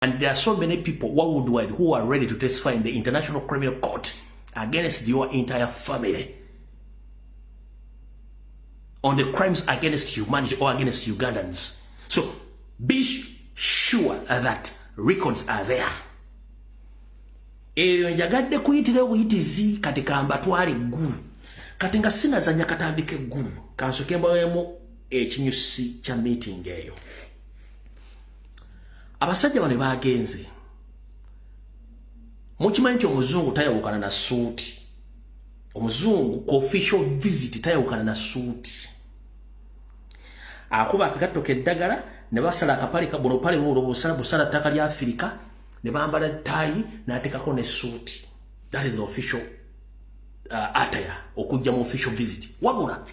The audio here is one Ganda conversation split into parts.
And there are so many people worldwide who are ready to testify in the International Criminal Court against your entire family on the crimes against humanity or against Ugandans. So be sure that records are there. Njagadde kuyitira obuyitizi kati kamba twale ggulu. Kati nga sinazanya katambike ggulu. Kansoke mbaweemu ekinyusi kya meeting eyo. Abasajja bano bagenze. Mukimanyi nti omuzungu tayawukana na suuti. Omuzungu ku official visit tayawukana na suuti. Akuba akagato keddagala ne basala akapale kabono pale busala ttaka lya Afrika ne bambala tayi n'ateekako ne suuti. That is the official attire okujja mu official visit. Wabula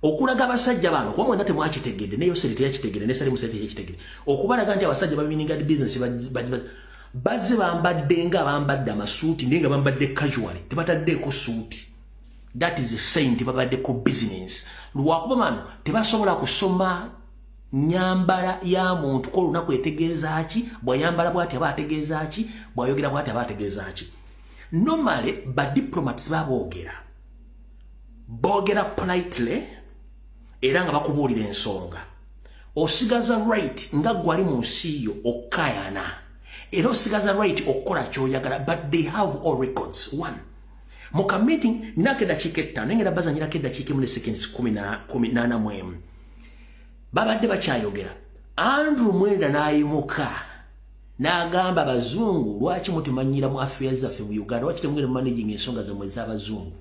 okulaga abasajja bano kwa mwena temwakitegedde ne Yoseri teyakitegedde ne Salimu Sete yakitegedde okubalaga nti abasajja babininga business bazze bambadde nga bambadde amasuuti nenga bambadde casually tebataddeeko suuti. That is the saying tebabaddeko business. Lwakuba mano tebasobola kusoma nyambala ya muntu ko lunaku etegeeza ki bwayambala bwati aba ategeeza ki bwayogera bwati aba ategeeza ki. Normally ba diplomats boogera politely era nga bakubuulira ensonga. Osigaza right nga gwali mu nsi yo okayana. Era osigaza right okukola ky'oyagala, but they have all records. One, muka meeting ninako eddakiika 5 nengera bazanyirako eddakiika 1 ne seconds 18 mwemu. Babadde bakyayogera. Andrew Mwenda n'ayimuka n'agamba abazungu lwaki mutumanyira mu affairs zaffe mu Uganda lwaki temugenda managing ensonga zammwe ez'abazungu.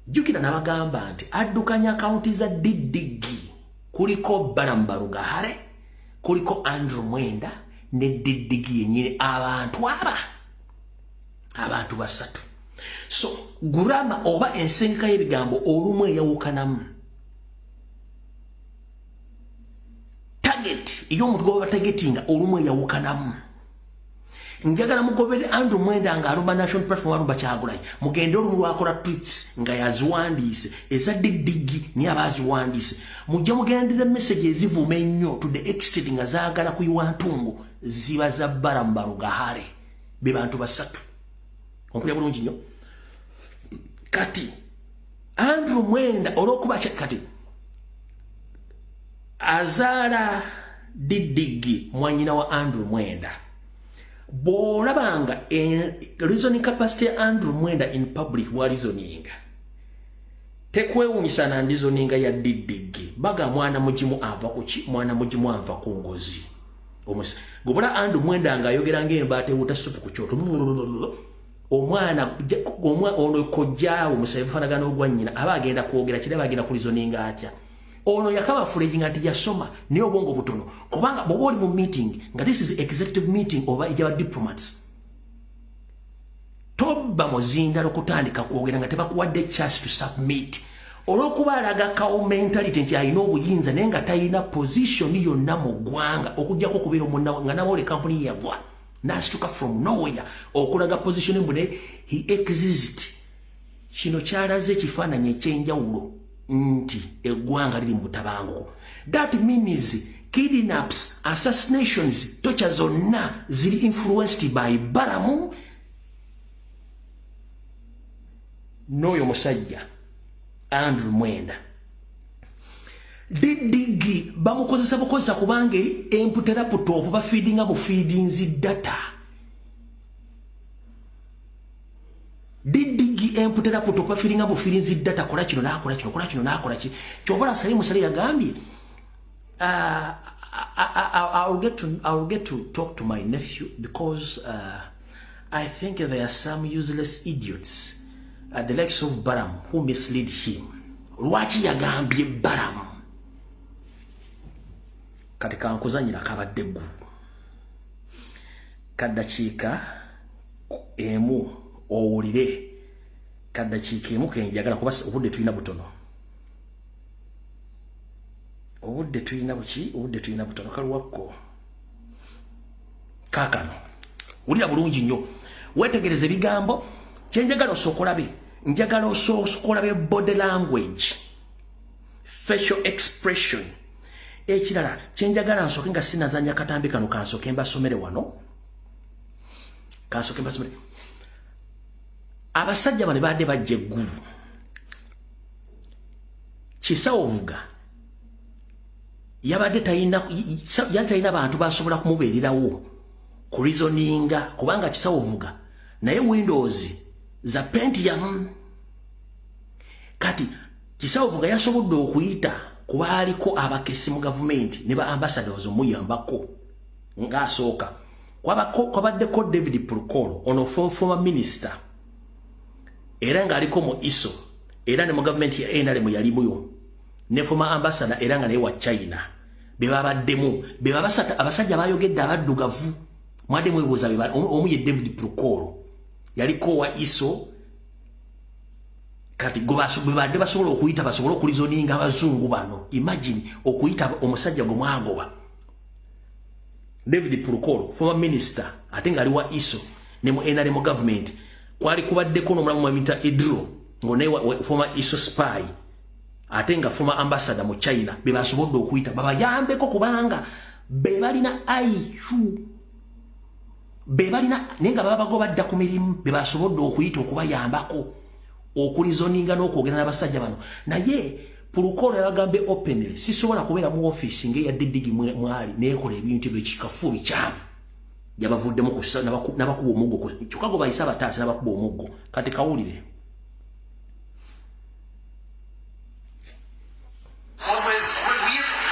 Jukira n'abagamba nti addukanya akaunti za Didigi kuliko Balamu Barugahare kuliko Andrew Mwenda ne Didigi yennyini abantu basatu. So gurama oba ensengeka y'ebigambo olumu eyawukanamu. Target ey'omuntu gwe targetinga olumu eyawukanamu. Njagala mugobere Andrew Mwenda nga alumba national platform alumba Kyagulanyi mugende olumu lwakola tweets nga yaziwandiise eza Didigi ni abaziwandiise mujja mugendera message ezivuma ennyo to the extent nga zaagala kuyiwa ntungu ziba za Balamu Barugahare be bantu basatu. Ompulira bulungi nnyo. Kati Andrew Mwenda olw'okuba kati azaala Didigi mwanyina wa Andrew Mwenda. Bw'olabanga reasoning capacity ya Andrew Mwenda in public wa reasoning tekwewunyisa na reasoning ya Didigi baga mwana mugimu ava ku ki mwana mugimu ava ku ngozi omusa gobula Andrew Mwenda nga ayogera ng'embaate wuta supu ku kyoto omwana ono kojja omusayi fanagana ogwannyina aba agenda kwogera kire bagenda ku reasoning atya. Ono yakaba fulejing ati yasoma ni obwongo butono kubanga bwoba oli mu meeting nga this is executive meeting oba ejaba diplomats tobba muzindalo kutandika kwogera nga tebakuwadde chance to submit olw'okuba alaga kawo mentality nti alina obuyinza naye nga talina position yonna mu ggwanga okuggyako okubeera omunnawe nga nawe ole company yagwa n'asituka from nowhere okulaga position embune he exist. Kino kyalaze ekifaananyi ekyenjawulo nti eggwanga liri mu butabanguko. That means kidnaps, assassinations, torture zonna ziri influenced by Balamu n'oyo musajja Andrew Mwenda. Didigi bamukozesa bukozesa kubanga input laptop bafeedinga mu feedings data. Didigi input laptop bafeedinga mu feedings data kola kino nakola kino kola kino nakola ki. Chobola Salimu Sale yagambye I'll get to talk to my nephew because I think there are some useless idiots the likes of Balamu who mislead him. Lwaki yagambye Balamu katika nkuzanyira kabadde ggu kaddakiika emu owulire kaddakiika emu kenjagala kuba obudde tulina butono kaluwakko kaakano wulira bulungi nnyo weetegereze ebigambo kyenjagala osokolabe njagala osokolabe body language facial expression ekirala kyenjagala nsooke nga sinazanya katambi kano kansooke mbasomere wano kansooke mbasomere abasajja bano badde bajja eggulu Kisawovuga yabadde talina bantu basobola kumubeererawo ku reasoninga kubanga Kisawovuga naye Windows za Pentium kati Kisawovuga yasobodde okuyita kubaaliko abakesi mu government ne ba ambassadors omuyambako ng'asooka kwabaddeko David Pulukolo ono former minister era ng'aliko mu ISO era ne mu government ya NRM yalimuyo ne former ambassador era nga naye wa China bebabaddemu abasajja bayogedde abaddugavu mwade mwebuuza omu ye David Pulukolo yaliko wa ISO kati bebadde basobola okuyita basobola okulizoninga abazungu bano imagine okuyita omusajja gwe mwagoba David Pulukolo former minister ate nga ali wa ISO ne mu NRM government kwali kubaddeko n'omulamu Mwamita Edro ngone former ISO spy ate nga former ambassador mu China bebasobodde okuyita babayambeko kubanga bebalina IQ bebalina nenga babagoba badda ku mirimu bebasobodde okuyita okubayambako okulizoninga n'okwogera n'abasajja bano naye Pulukolo yabagambe openly sisobola kubeera mu office ngeya Didigi mwali neekola ebintu by'ekikafu bikyamu yabavuddemu kussa n'abakuba omuggo kyokka go bayisa abataasa n'abakuba omuggo kati kawulire What we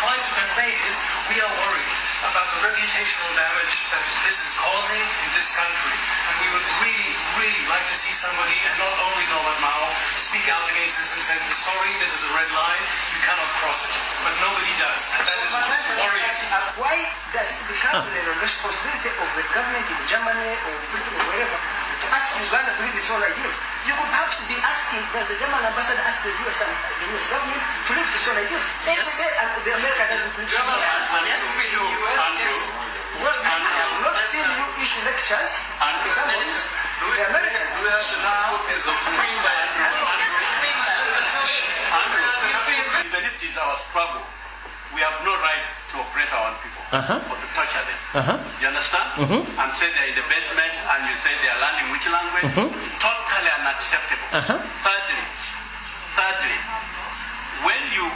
try to convey is we are worried about the reputational damage that this is causing in this country. And we would really, really like to see somebody, and not only Norbert Mao, speak out against this and say, sorry, this is a red line, you cannot cross it. But nobody does. And that is what's worrying. Why does it become the responsibility of the government in Germany or Britain or wherever to ask Uganda to leave its own ideals? You could perhaps be asking, does the German ambassador ask the US government to leave its own ideals? They say the America doesn't leave. Yes, we do. Well, we have not seen you issue lectures. The Americans. Even if it is our struggle, we have no right to oppress our own people or to torture them. You understand? And say they're in the basement and you say they are learning which language? Totally unacceptable. Thirdly, when you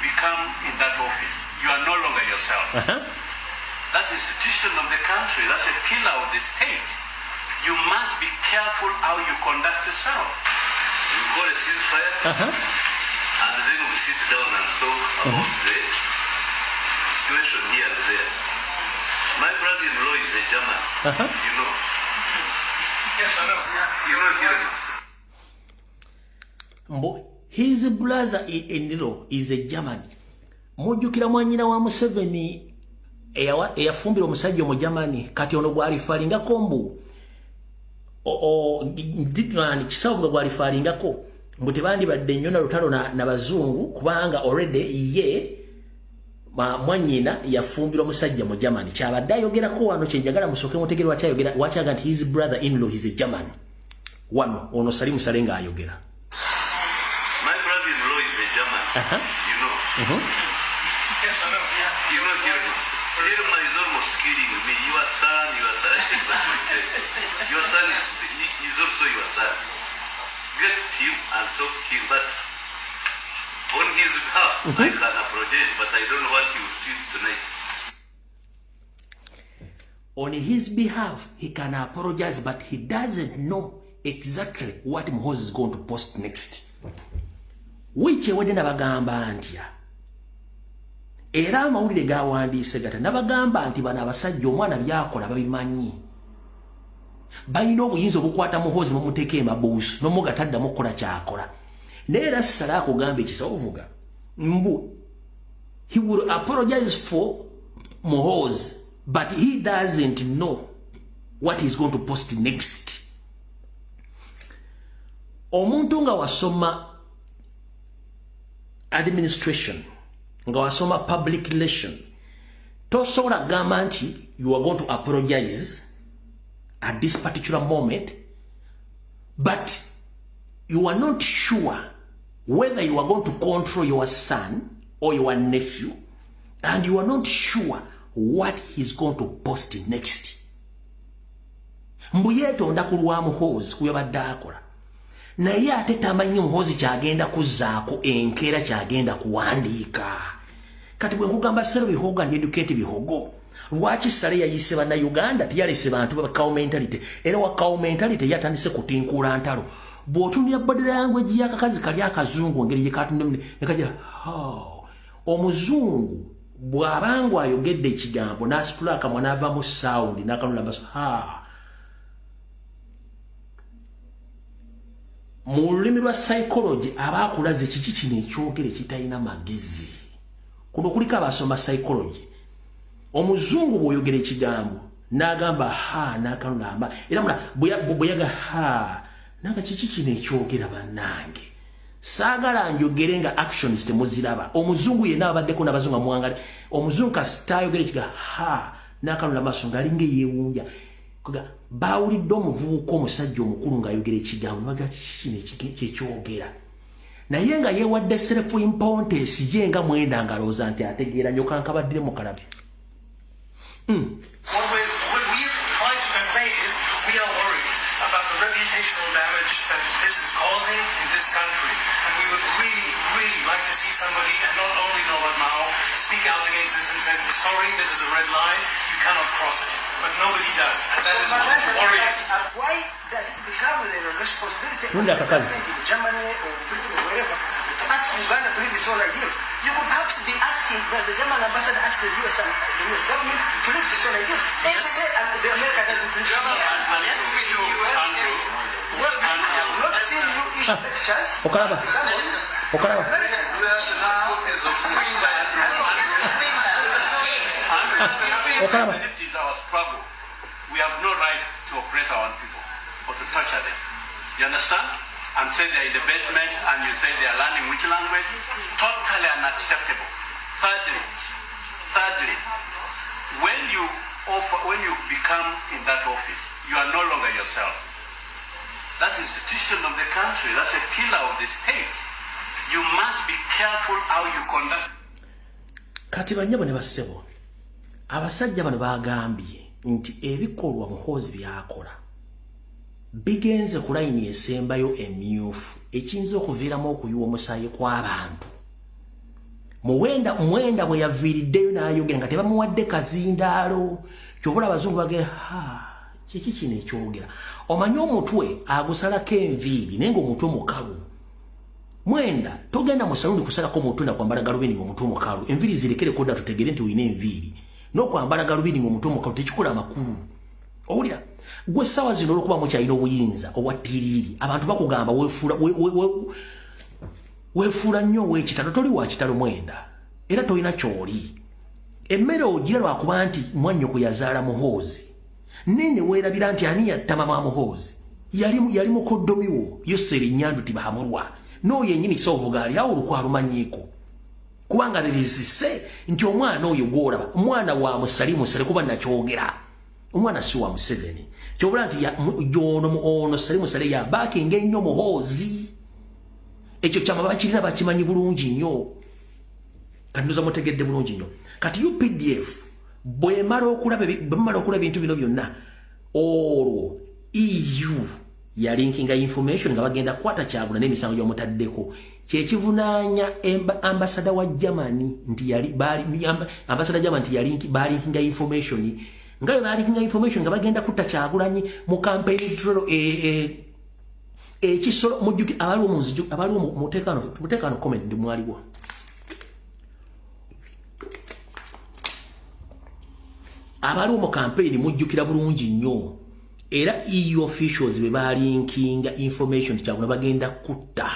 become in that office, you are no longer yourself. That's the institution of the country. That's a pillar of the state. You must be careful how you conduct yourself. We call a ceasefire, and then we sit down and talk about the situation here and there. My brother-in-law is a German, you know. Yes, I know. You know here. His brother-in-law is a German. Mujjukira mwanyina wa Museveni eyafumbira omusajja mu Germany kati ono gwalifalingako mbu Kisawovuga gwalifalingako mbu tebandibadde nnyo na lutalo na bazungu kubanga already ye mwanyina yafumbira omusajja mu Germany kyabadde ayogerako wano kyenjagala musooke mutegere wakyaga nti his brother-in-law is a German wano ono Salimu Salenga ayogera. My brother-in-law is a German, you know. Yes, I know. You know Hirma. Hirma is almost killing me. Your son, I said what you said. Your son is also your son. Get him and talk to him, but on his behalf, I can apologize, but I don't know what he will do tonight. On his behalf, he can apologize, but he doesn't know exactly what Muhoozi is going to post next. Which wadde nabagamba ntya. Era amawulire gawandiise gata nabagamba nti bano abasajja omwana byakola babimanyi. Balina obuyinza obukwata Muhoozi mumuteeka emabuusi n'omugataddamu okukola kyakola. Naye era Sala akugamba Kisawovuga mbu he will apologize for Muhoozi, but he doesn't know what he's going to post next. Omuntu nga wasoma administration, nga wasoma public relation, tosobola gamba nti you are going to apologize at this particular moment, but you are not sure whether you are going to control your son or your nephew and you are not sure what he's going to post next. Mbuyetonda kulwa muhozi kuyabadde akola. Naye ate tamanyi muhozi kyagenda kuzaako enkeera kyagenda kuwandiika. Kati bwe nkugamba Sero Bihogo and Educate Bihogo, lwaki Sale yayise banna Uganda tiyalese bantu ba cow mentality, era wa cow mentality yatandise kutinkuula ntalo. Bw'otunira body language y'akakazi kali akazungu ngeri gye katundemu ne kagira omuzungu bw'abanga ayogedde ekigambo n'asitula akamwa n'ava mu sound n'akanula baso mu lulimi lwa psychology abaakulaze kiki kino ekyogere kitalina magezi. Kuno kuliko abasoma psychology. Omuzungu bw'oyogera ekigambo n'agamba n'akanula era mula bweyaga naga kiki kino ekyogera bannange. Saagala njogere nga actions temuziraba. Omuzungu yenna abaddeko n'abazungu mwangale. Omuzungu kasitayogera ekiga n'akanula maaso ng'alinga eyeewunja. Baawulidde omuvubuka omusajja omukulu ng'ayogera ekigambo baga kiki kino ekyogera. Naye nga yeewadde self importance ye nga mwenda ngalooza nti ategeera nyoka nkabaddire mu kalabi. What we've tried to convey is we are worried about the reputational damage that this is causing in this country. And we would really, really like to see somebody, and not only Norbert Mao, speak out against this and say, sorry, this is a red line, you cannot cross it. But nobody does. And that is what's worrying. Why does it become the responsibility of Germany or Britain or wherever to ask Uganda to leave this whole ideas? You could perhaps be asking, does the German ambassador ask the US government to leave this whole ideas? Every day, and the America doesn't leave the US. Well, I have not seen you issue lectures. Okalaba. If it is our struggle, we have no right to oppress our own people or to torture them. You understand? And say they're in the basement and you say they are learning which language? Totally unacceptable. Thirdly, when you become in that office, you are no longer yourself. That's the institution of the country. That's a pillar of the state. You must be careful how you conduct. Kati banyabo ne bassebo. Abasajja bano bagambye nti ebikolwa muhozi byakola bigenze ku layini esembayo emyufu ekiyinza okuviiramu okuyiwa omusaayi kw'abantu. Mwenda bwe yaviiriddeyo n'ayogera nga tebamuwadde kazindaalo. Kyovula abazungu bagera kiki kino ekyogera. Omanyi omutwe agusalako enviiri naye ng'omutwe mukalu. Mwenda togenda mu saluuni kusalako omutwe nakwambala galubindi ng'omutwe mukalu. Enviiri zirekereko dda tutegere nti olina enviiri. N'okwambala galubindi ng'omutwe mukalu tekikola amakulu. Owulira gwe ssaawa zino olw'okuba mukyalina obuyinza obwattiriri abantu bakugamba weefuula nnyo ow'ekitalo toli wa kitalo Mwenda era tolina ky'oli. Emmere ogira lwakuba nti mwannyoko yazaala muhoozi nene weerabira nti ani yatta mama muhoozi yali mukoddomiwo Yoseri Nnyandu Tibahamulwa n'oyo yennyini kisa ali awo olukwa lumanyiiko kubanga lirizise nti omwana oyo gw'olaba omwana wa musalimusale kuba nakyogera omwana si wa Museveni kyobula nti ono Salimusale yabaakinga ennyo muhoozi. Ekyo kyama bakirina bakimanyi bulungi nnyo kanduza mutegedde bulungi nnyo. Kati UPDF bwemala okulaba ebintu bino byonna olwo EU yalinkinga information nga bagenda kwata kyabula n'emisango gy'omutaddeko kyekivunaanya ambasada wa Germany nti ambasada Germany nti balinkinga information nga balinkinga information nga bagenda kutta Kyagulanyi mu campaign trolo ekisolo mujjuki abaliwo munziju abaliwo mutekano comment ndi mwaliwo. Abaliwo mu campaign mujjukira bulungi nnyo era EU officials be balinkinga information kyabula bagenda kutta.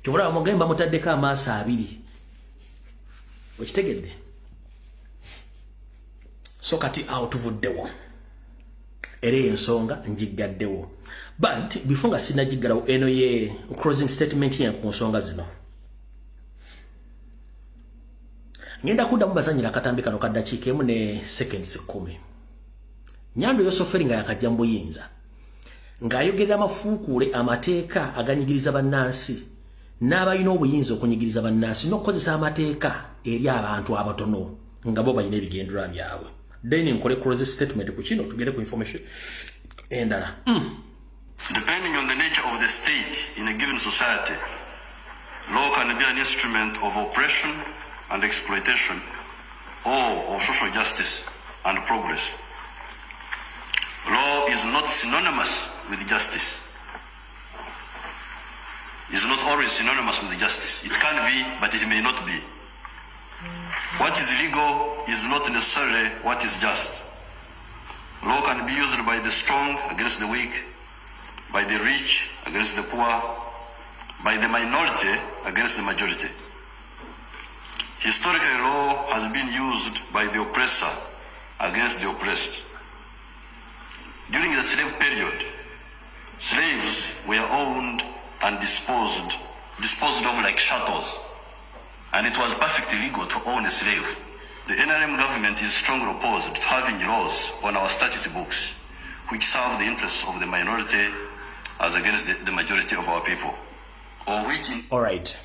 Kyobula mugemba mutaddeko amaaso abiri okitegedde. So kati awo tuvuddewo era ensonga njiggaddewo. But before nga sinagiggalawo eno ye closing statement ye ku nsonga zino ngenda kuddamu bazanyira akatambi kano kaddakiika emu ne seconds 10. Nyando Yosoferi nga yakajja mu buyinza ng'ayogerera amafuukuule amateeka aganyigiriza bannansi n'abalina obuyinza okunyigiriza bannansi n'okukozesa amateeka eri abantu abatono nga bo balina ebigendera byabwe. Then nkole close statement ku kino tugende ku information endala. Depending on the nature of the state in a given society, law can be an instrument of oppression and exploitation, or of social justice and progress. Law is not synonymous with justice. Is not always synonymous with justice. It can be, but it may not be. What is legal is not necessarily what is just. Law can be used by the strong against the weak, by the rich against the poor, by the minority against the majority. Historically, law has been used by the oppressor against the oppressed. During the slave period, slaves were owned and disposed of like chattels, and it was perfectly legal to own a slave. The NRM government is strongly opposed to having laws on our statute books which serve the interests of the minority as against the majority of our people, or which... All right.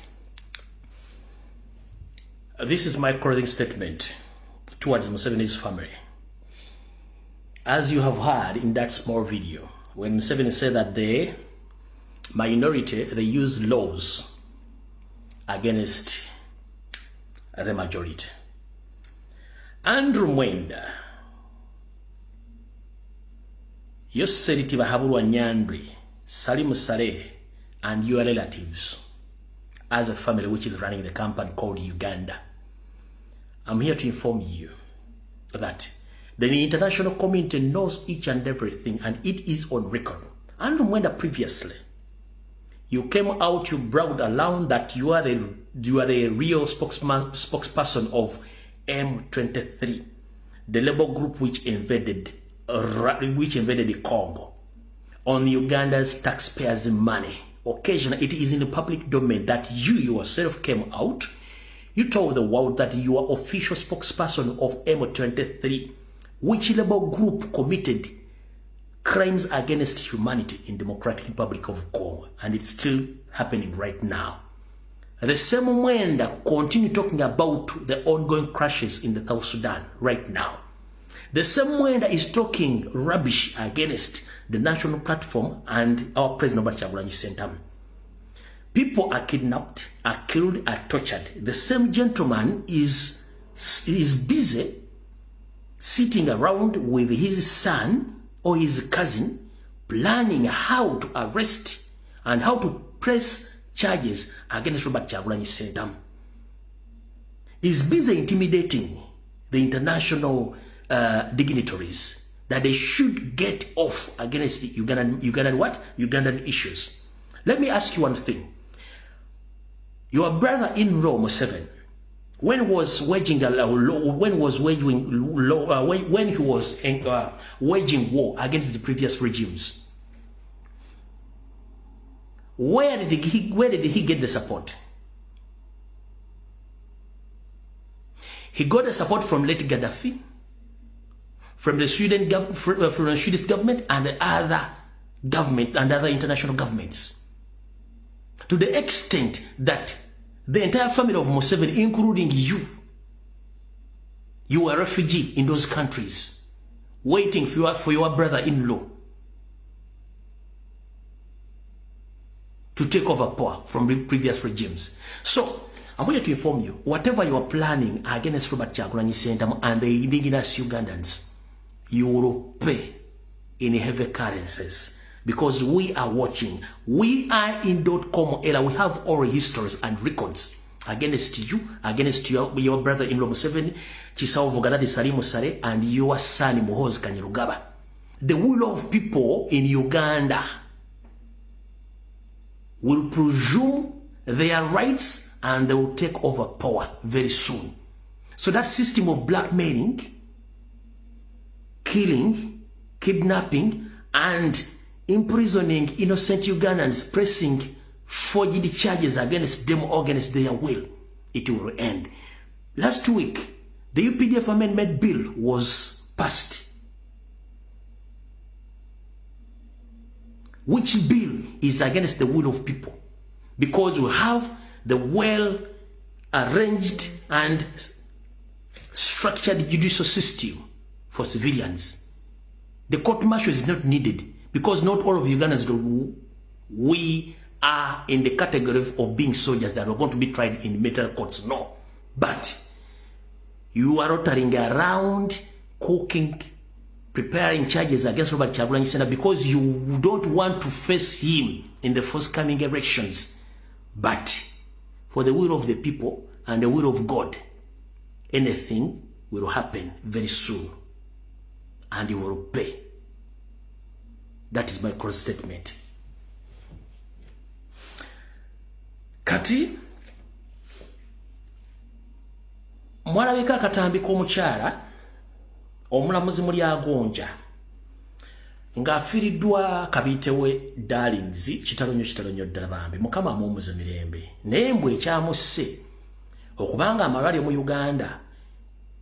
This is my closing statement towards Museveni's family. As you have heard in that small video, when Museveni said that the minority, they use laws against the majority. Andrew Mwenda, Yoseriti Bahabulwa Nyandwi, Salim Saleh, and your relatives, as a family which is running the company called Uganda, I'm here to inform you that the international community knows each and everything, and it is on record. Andrew Mwenda, previously, you came out, you bragged around that you are the real spokesperson of M23, the labor group which invaded the Congo on Uganda's taxpayers' money. Occasionally, it is in the public domain that you yourself came out. You told the world that you are official spokesperson of M23, which labor group committed crimes against humanity in Democratic Republic of Congo, and it's still happening right now. The same Mwenda continue talking about the ongoing crashes in the South Sudan right now. The same Mwenda is talking rubbish against the national platform and our President Kyagulanyi Ssentamu. People are kidnapped, are killed, are tortured. The same gentleman is busy sitting around with his son or his cousin, planning how to arrest and how to press charges against Robert Kyagulanyi Ssentamu. He's busy intimidating the international dignitaries that they should get off against the Ugandan issues. Let me ask you one thing. Your brother-in-law Museveni, when he was waging war against the previous regimes, where did he get the support? He got the support from late Gaddafi, from the Swedish government, and the other government and other international governments, to the extent that the entire family of Museveni, including you were a refugee in those countries, waiting for your brother-in-law to take over power from the previous regimes. So, I'm here to inform you, whatever you are planning against Robert Kyagulanyi Ssentamu and the indigenous Ugandans, you will pay in heavy currencies. Because we are watching. We are in .com era. We have all histories and records against you, against your brother-in-law Museveni, Chisawo Vogadadi Salim Saleh, and your son Muhoozi Kainerugaba. The will of people in Uganda will presume their rights and they will take over power very soon. So that system of blackmailing, killing, kidnapping, and imprisoning innocent Ugandans, pressing forged charges against them against their will, it will end. Last week, the UPDF amendment bill was passed. Which bill is against the will of people? Because we have the well arranged and structured judicial system for civilians. The court martial is not needed because not all of Ugandans we are in the category of being soldiers that are going to be tried in military courts. No. But you are rotating around, cooking, preparing charges against Robert Kyagulanyi Ssentamu because you don't want to face him in the forthcoming elections. But for the will of the people and the will of God, anything will happen very soon. And you will pay. That is my cross statement. Kati mwalabika akatambi k'omukyala omulamuzi muli agonja ng'afiiriddwa kabitewe Darlings kitalonyo ddala bambi mukama amuwummuze mirembe naye mbwe ekyamusse okubanga amalwaliro mu Uganda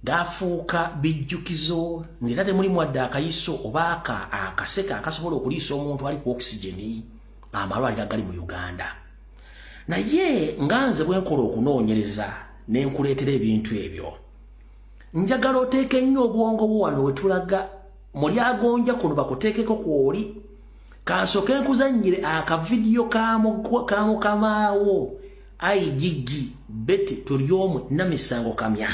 gafuuka bijjukizo ng'era temulimu wadde akayiso oba akaseka akasobola okuliisa omuntu ali ku oxygeni amalwaliro agali mu Uganda. Naye nganze bwenkola okunoonyereza n'enkuleetera ebintu ebyo njagala oteeke nnyo obwongo bwo wano wetulaga muli agonja kuno bakuteekeko kwoli kansooke nkuzannyire akavidiyo kamukamaawo ayigigi bete tuli omwe namisango kamya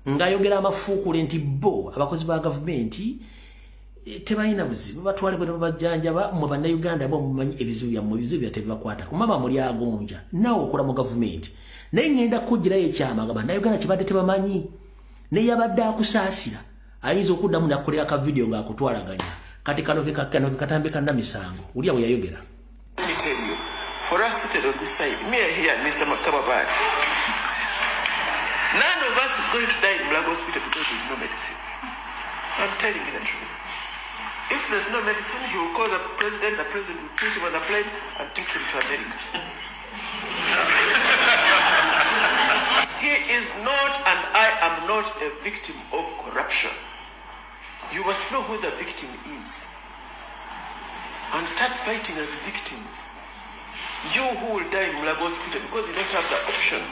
ng'ayogera amafuukule nti bo abakozi ba gavumenti tebalina buzibu batwale bwe babajjanjaba mu bannayuganda bo mumanyi ebizibu byammwe ebizibu byatebibakwata kumama muli agonja naawe okola mu gavumenti naye ngenda kugirayo ekyama nga bannayuganda kibadde tebamanyi naye yabadde akusaasira ayinza okuddamu nakukolera akavidiyo ng'akutwalaganya kati kano katambi kannamisango oli awe yayogera. Let me tell you, for us seated on this side, me here, Mr. Makababad, none of us is going to die in Mulago Hospital because there is no medicine. I'm telling you the truth. If there's no medicine, he will call the president will put him on a plane and take him to America. He is not, and I am not, a victim of corruption. You must know who the victim is and start fighting as victims. You who will die in Mulago Hospital because you don't have the option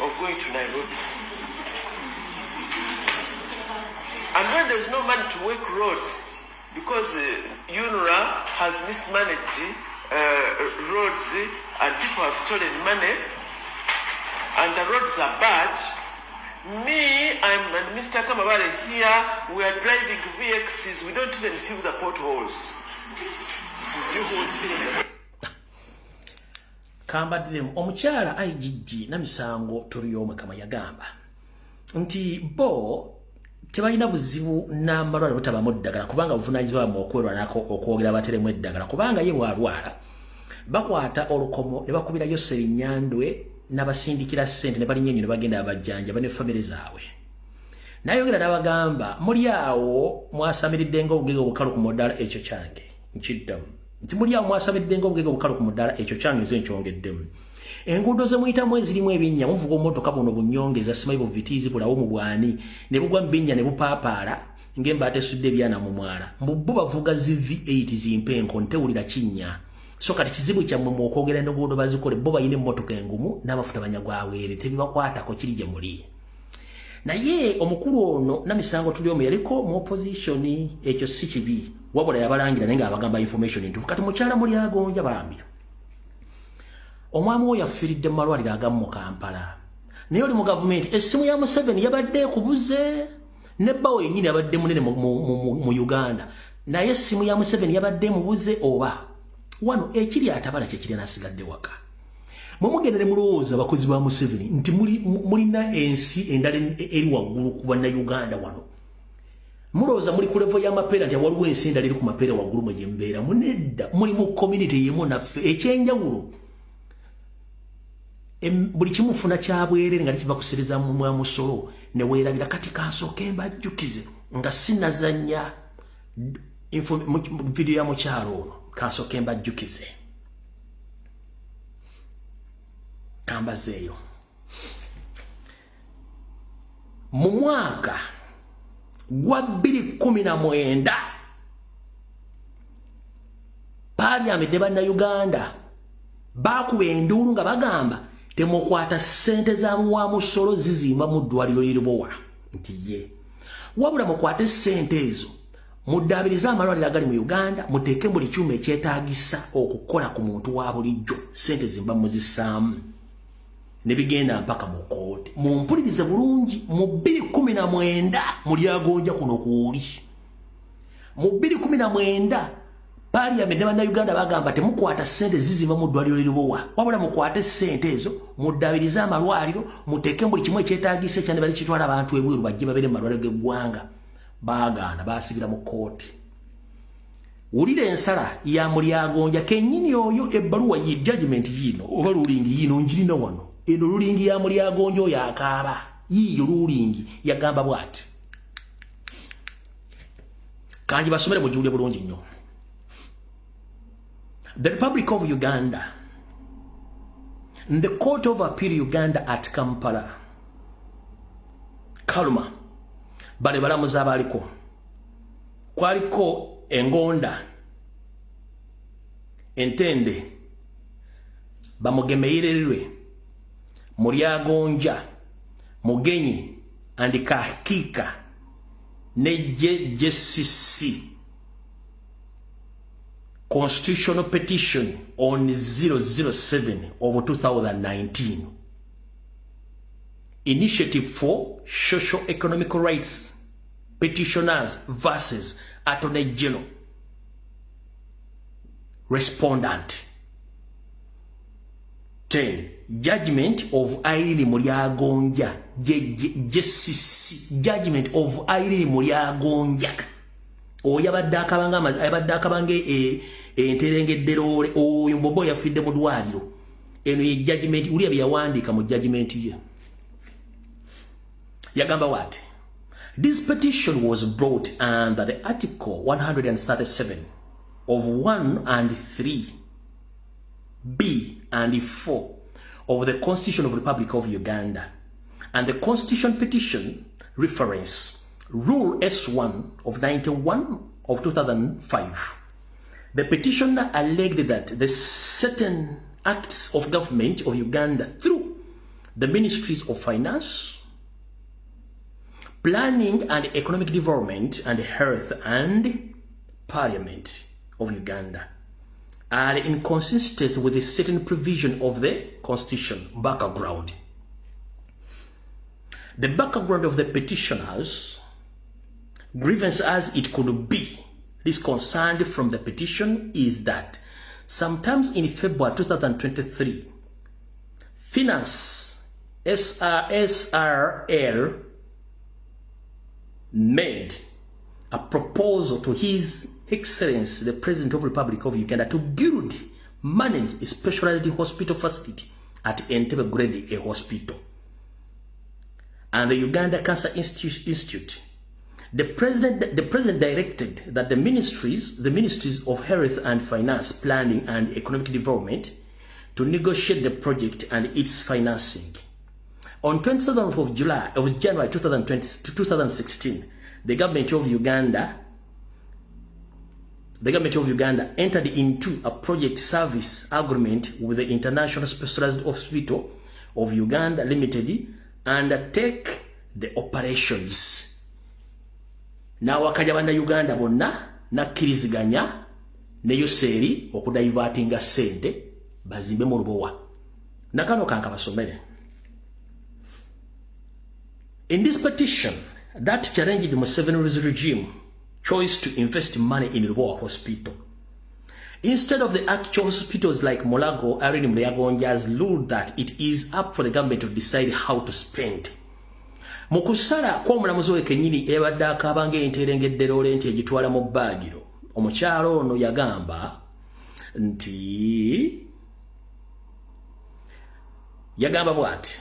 of going to Nairobi. And when there's no money to work roads, because UNRWA has mismanaged roads and people have stolen money and the roads are bad, I'm Mr. Kamabale here, we are driving VXs, we don't even fill the potholes. It is you who is filling the Kambadilemu omukyala ayigigi namisango tuli omwe kama yagamba nti bo tebalina buzibu n'amalwaliro butabamu ddagala kubanga buvunaanyizibwa mu okwerwa nako okwogera bateremu eddagala kubanga ye bwalwala bakwata olukomo ne bakubirayo Serinyandwe n'abasindikira ssente ne balinnyonnyo ne bagenda abajjanja ne famire zaabwe nayogera n'abagamba muli awo mwasamiridde ng'obugege obukalu ku muddala ekyo kyange nkiddamu nti muli awo mwasamiridde ng'obugege obukalu ku muddala ekyo kyange nze nkyongeddemu enguudo ze muyitamu ezirimu ebinnya muvuga omotoka buno bunyongeza simayi buvitiizi bulawo mu bwani ne bugwa mu binnya ne bupaapaala ng'embaata esudde ebyana mu mwala bo bavuga zi V8 zimpenko ntewulira kinnya so kati kizibu kyammwe mu okwogera enguudo bazikole bo bayina emmotoka engumu n'amafuta banyagwaweere tebibakwatako kiri gye muli naye omukulu ono namisango tuli omu yaliko mu opposition ekyo si kibi wabula yabalangira naye ng'abagamba information entuufu kati mukyala muli agonja bambi omwami oyo yafiiridde mu malwaliro agamu mu Kampala naye oli mu gavumenti essimu ya Museveni yabadde ekubuze ne bbawo yennyini yabadde munene mu Uganda naye essimu ya Museveni yabadde mubuze oba wano ekiri atabala kyekiri nasigadde waka mumugendere mulowooza abakozi ba Museveni nti mulina ensi endala eri waggulu ku bannayuganda wano mulowooza muli ku levo y'amapeera nti waliwo ensi endala eri ku mapeera waggulu mwe gye mbeera munedda muli mu community yemu naffe ekyenjawulo buli kimufuna kyabwerere nga tekiva kusereza mu musolo ne weerabira kati kansooke mbajjukize nga sinazanya video ya mukyalo ono kansooke mbajjukize kambazeeyo mu mwaka gwa 2019 Parliament de Bannayuganda bakuba enduulu nga bagamba temukwata ssente za muwa musolo zizimba mu ddwaliro liribowa nti ye wabula mukwate ssente ezo muddaabiriza amalwaliro agali mu Uganda muteeke buli kyuma ekyetaagisa okukola ku muntu wa bulijjo ssente zimba muzisaamu ne bigenda mpaka mu kooti mumpulirize bulungi mu 2019 mulyagonja kuno kuuli mu 2019 Parliament n'abana Uganda bagamba temukwata ssente zizimba mu ddwaliro liribowa wabula mukwate ssente ezo muddaabiriza amalwaliro muteeke buli kimu ekyetaagisa ekyandibadde kitwala abantu ebweru bajje babere mu malwaliro g'eggwanga baagaana baasigira mu kooti wulira ensala ya mulyagonja kennyini oyo ebbaluwa ye judgment yino oba lulingi yino njirina wano eno lulingi ya mulyagonja oyo akaaba yiyo lulingi yagamba bw'ati kanji basomere mujiwulire bulungi nnyo. The Republic of Uganda, the Court of Appeal Uganda at Kampala, Kaluma, bale balamuza abaliko, kwaliko Engonda, Entende, bamugemeererwe, Mulyagonja, Mugenyi, and Kahikika, ne JCC. Constitutional petition on 007 of 2019. Initiative for Socio-Economic Rights Petitioners versus Attorney General. Respondent. 10. Judgment of Irene Mulyagonja. JCC. Judgment of Irene Mulyagonja. Oyabadde akabange enterengeddero oyo mbobo yafidde mu ddwaliro eno ye judgment uliya bye yawandiika mu judgment ye yagamba what this petition was brought under the article 137 of 1 and 3 B and 4 of the Constitution of the Republic of Uganda and the Constitution petition reference Rule S1 of 91 of 2005. The petitioner alleged that the certain acts of government of Uganda through the Ministries of Finance, Planning and Economic Development and Health and Parliament of Uganda are inconsistent with a certain provision of the Constitution background. The background of the petitioners grievance as it could be disconcerted from the petition is that sometimes in February 2023, Finance SRL made a proposal to His Excellency the President of the Republic of Uganda to build, manage a specialized hospital facility at Entebbe Grade A hospital. And the Uganda Cancer Institute The president directed that the ministries of Health and Finance, Planning and Economic Development to negotiate the project and its financing. On 27th of January 2016, the government of Uganda entered into a project service agreement with the International Specialized Hospital of Uganda Limited and undertake the operations. Na wakajja banda Uganda bonna nakkiriziganya ne Yoseri okudaivatinga sente bazimbe mu Lubowa. Nakano kanka basomere. In this petition that challenged the Museveni's regime choice to invest money in Lubowa Hospital, instead of the actual hospitals like Mulago, Irene Mulyagonja's ruled that it is up for the government to decide how to spend. Mukusala kwa omulamuzi we kennyini ebadde akabange enterengeddero lenti egitwala mu bbaagiro omukyalo ono yagamba bw'ati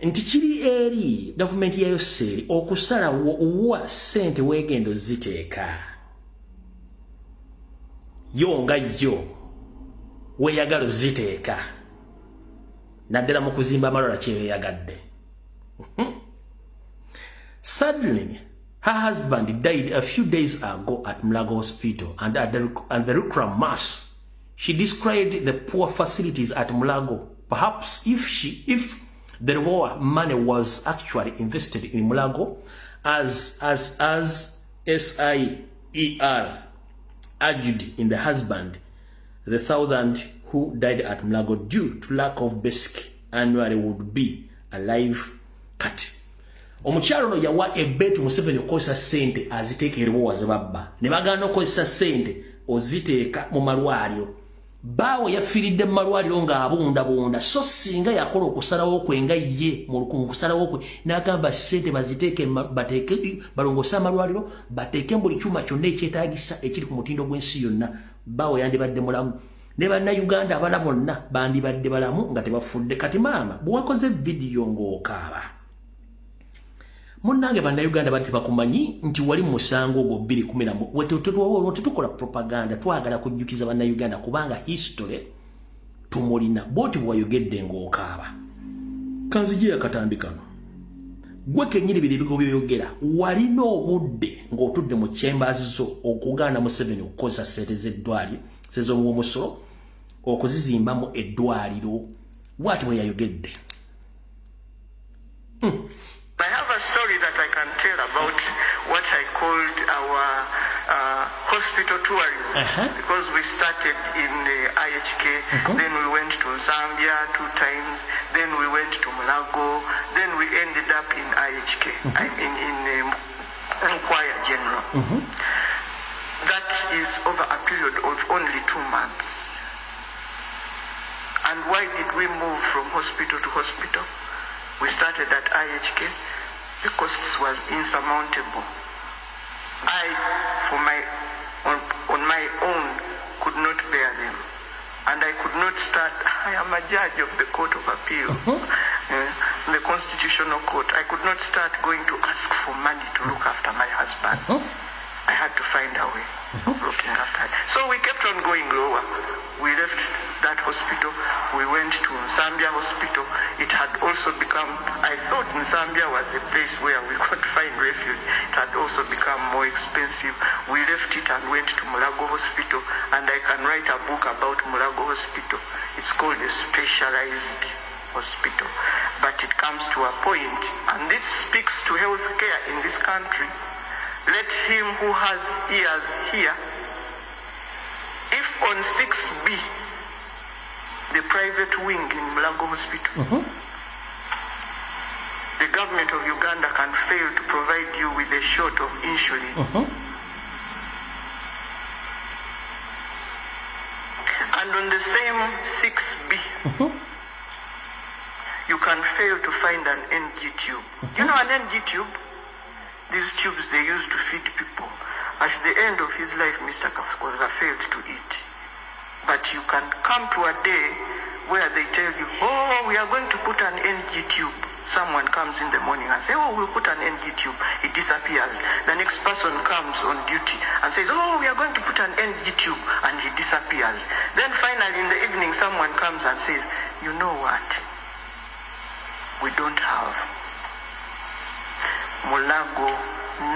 nti kiri eri gavumenti ya Yoseri okusala wa ssente weegendo ziteeka yo nga yo weeyagala ziteeka naddala mu kuzimba amalwala kyebeeyagadde. Sadly, her husband died a few days ago at Mulago Hospital, and the Rukra Mass, she described the poor facilities at Mulago Perhaps if the reward money was actually invested in Mulago as SIER urged in the husband, the 1,000 who died at Mulago due to lack of basic annually would be a live cut. Omukyalo no yawa ebetu Museveni okozesa sente aziteeka eriwo zababba ne bagana okozesa sente oziteeka mu malwaliro bawo yafiridde mu malwaliro nga abunda so singa yakola okusalawo kwe nga ye mu kusalawo kwe n'agamba sente baziteeke bateeke balongosa amalwaliro bateeke buli kyuma kyonna ekyetaagisa ekiri ku mutindo gw'ensi yonna bawo yandibadde mulamu ne bannayuganda abala bonna bandibadde balamu nga tebafudde. Kati maama bwakoze vidiyo ng'okaaba munnange bannayuganda bati bakumanyi nti wali musango ogwo 2011 tetukola propaganda twagala kujjukiza bannayuganda kubanga history tumulina boti bwayogedde ng'okaaba kanzijira katambi kano gwe kenyini biribigo byoyogera walina obudde ng'otudde mu chambers zo okugaana Museveni okukozesa sente z'eddwaliro sez'omusolo okuzizimbamu eddwaliro bwati bwe yayogedde. I have a story that I can tell about what I called our hospital tourism, because we started in IHK, then we went to Zambia 2 times, then we went to Mulago, then we ended up in IHK, I mean in Inquiry General. That is over a period of only 2 months. And why did we move from hospital to hospital? We started at IHK. The costs was insurmountable. I, on my own, could not bear them. And I could not start, I am a judge of the Court of Appeal, the Constitutional Court. I could not start going to ask for money to look after my husband. I had to find a way of looking after it. So we kept on going lower. We left that hospital. We went to Zambia Hospital. It had also become, I thought Zambia was a place where we could find refuge. It had also become more expensive. We left it and went to Mulago Hospital, and I can write a book about Mulago Hospital. It's called a specialized hospital. But it comes to a point, and this speaks to health care in this country. Let him who has ears hear. If on 6B, the private wing in Mulago Hospital, the government of Uganda can fail to provide you with a shot of insulin. And on the same 6B, you can fail to find an NG tube. You know an NG tube? These tubes they use to feed people. At the end of his life, Mr. Kafukoza failed to eat. But you can come to a day where they tell you, oh, we are going to put an NG tube. Someone comes in the morning and says, oh, we'll put an NG tube. It disappears. The next person comes on duty and says, oh, we are going to put an NG tube, and he disappears. Then finally in the evening, someone comes and says, you know what? We don't have Mulago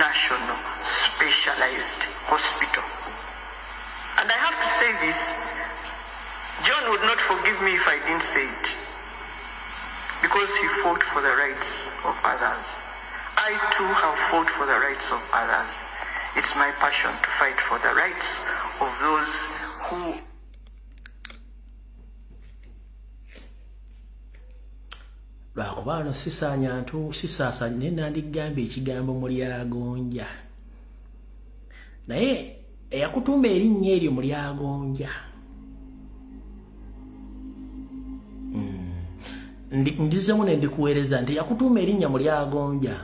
National Specialized Hospital. And I have to say this, John would not forgive me if I didn't say it, because he fought for the rights of others. I too have fought for the rights of others. It's my passion to fight for the rights of those who... Lwakubano sisanya ntu sisasa nena ndigambe ekigambo mulyagonja. Naye eyakutumba erinnya eryo mulyagonja. Ndizemu ne ndikuweereza nti yakutumba erinnya mulyagonja.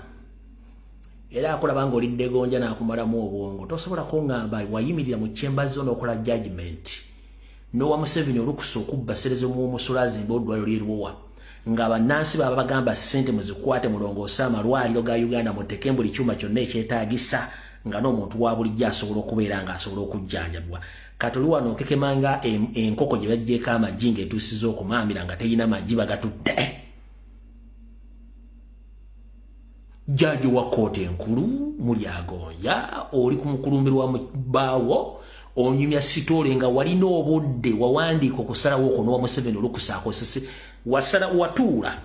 Era akulaba ng'olidde gonja n'akumalamu obwongo. Tosobola kungamba wayimirira mu chambers zo n'okola judgment. N'owa Museveni olukusa okubba Sereze Muwumusula azimba oddwaliro ly'Eruwowa. Nga bannansi baba bagamba ssente muzikwate mulongoosa amalwaliro ga Uganda muteeke buli kyuma kyonna ekyetaagisa nga n'omuntu wa bulijjo asobola okubeera ng'asobola okujjanjabwa. Katoli wano okekemanga enkoko gye baggyeko amaggi ng'etuusiza okumaamira nga terina maggi bagatutte. Jjaaji wa kkooti enkulu mulyagonja oli ku mukulumbirwa mu bbaawo onyumya sitoole nga walina obudde wawandiika okusalawo okwo n'owa Museveni olukusa akosese wasala watuula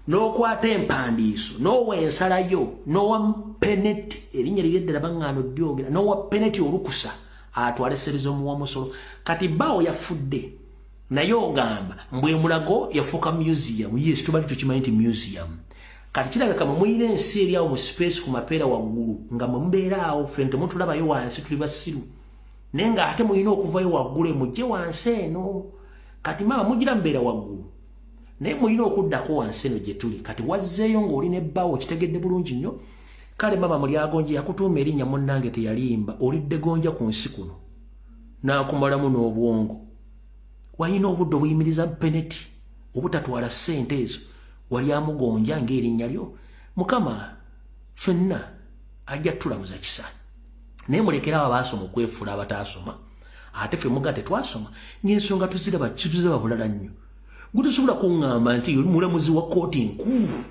n'okwata empandiiso n'owa ensalayo n'owa peneti erinnya lireddala baŋŋaano dyogera n'owa peneti olukusa atwale serizo omuwa musolo kati bawo yafudde naye ogamba mbwe mulago yafuuka museum yes tubali tukimanyi nti museum kati kirabika mumuyira ensi eri awo mu space ku mapeera waggulu nga mubeera awo ffe temutulabayo wansi tuli basiru naye nga ate mulina okuvayo waggulu emujje wansi eno kati mama mugira mbeera waggulu naye mulina okuddako wansi eno gye tuli kati wazzeeyo ng'olina ebbaawo kitegedde bulungi nnyo kale mama mulyagonje yakutuuma erinnya munnange teyalimba olidde gonja ku nsi kuno n'akumalamu n'obwongo walina obudde obuyimiriza peneti obutatwala ssente ezo wali amugonja ng'erinnya lyo mukama ffenna ajja tulamuza kisa naye mulekera abo abaasoma okwefuula abataasoma ate ffe muga tetwasoma n'ensonga tuziraba bulala nnyo gwe tosobola kuŋŋamba nti mulamuzi wa kooti nkulu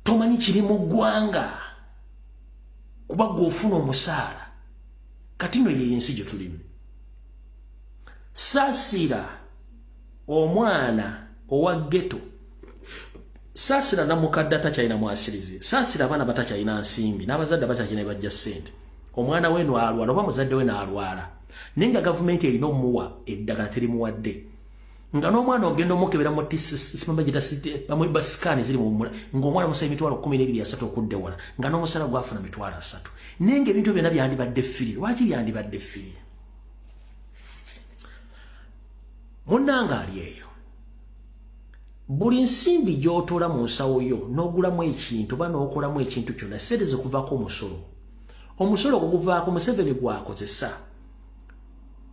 tomanyi kiri mu ggwanga kuba gw'ofuna omusaala kati no y'ensi gye tulimu saasira omwana owa ghetto saasira namukadde atakyalina mwasirize saasira abaana batakyalina nsimbi n'abazadde batakyalina bajja ssente omwana we n'alwala oba muzadde we n'alwala naye nga gavumenti erina omuwa eddagala terimuwadde nga n'omwana ogenda omukebera mu basikaani ziri ng'omwana musa emitwalo 12 okudde wala nga n'omusala gwafuna mitwalo 3 naye ng'ebintu byonna byandibadde ffiri lwaki byandibadde ffiri munnanga ali eyo buli nsimbi gy'otoola mu nsawo yo n'ogulamu ekintu oba n'okolamu ekintu kyonna seereze okuvaako omusolo guvaako Museveni gwakozesa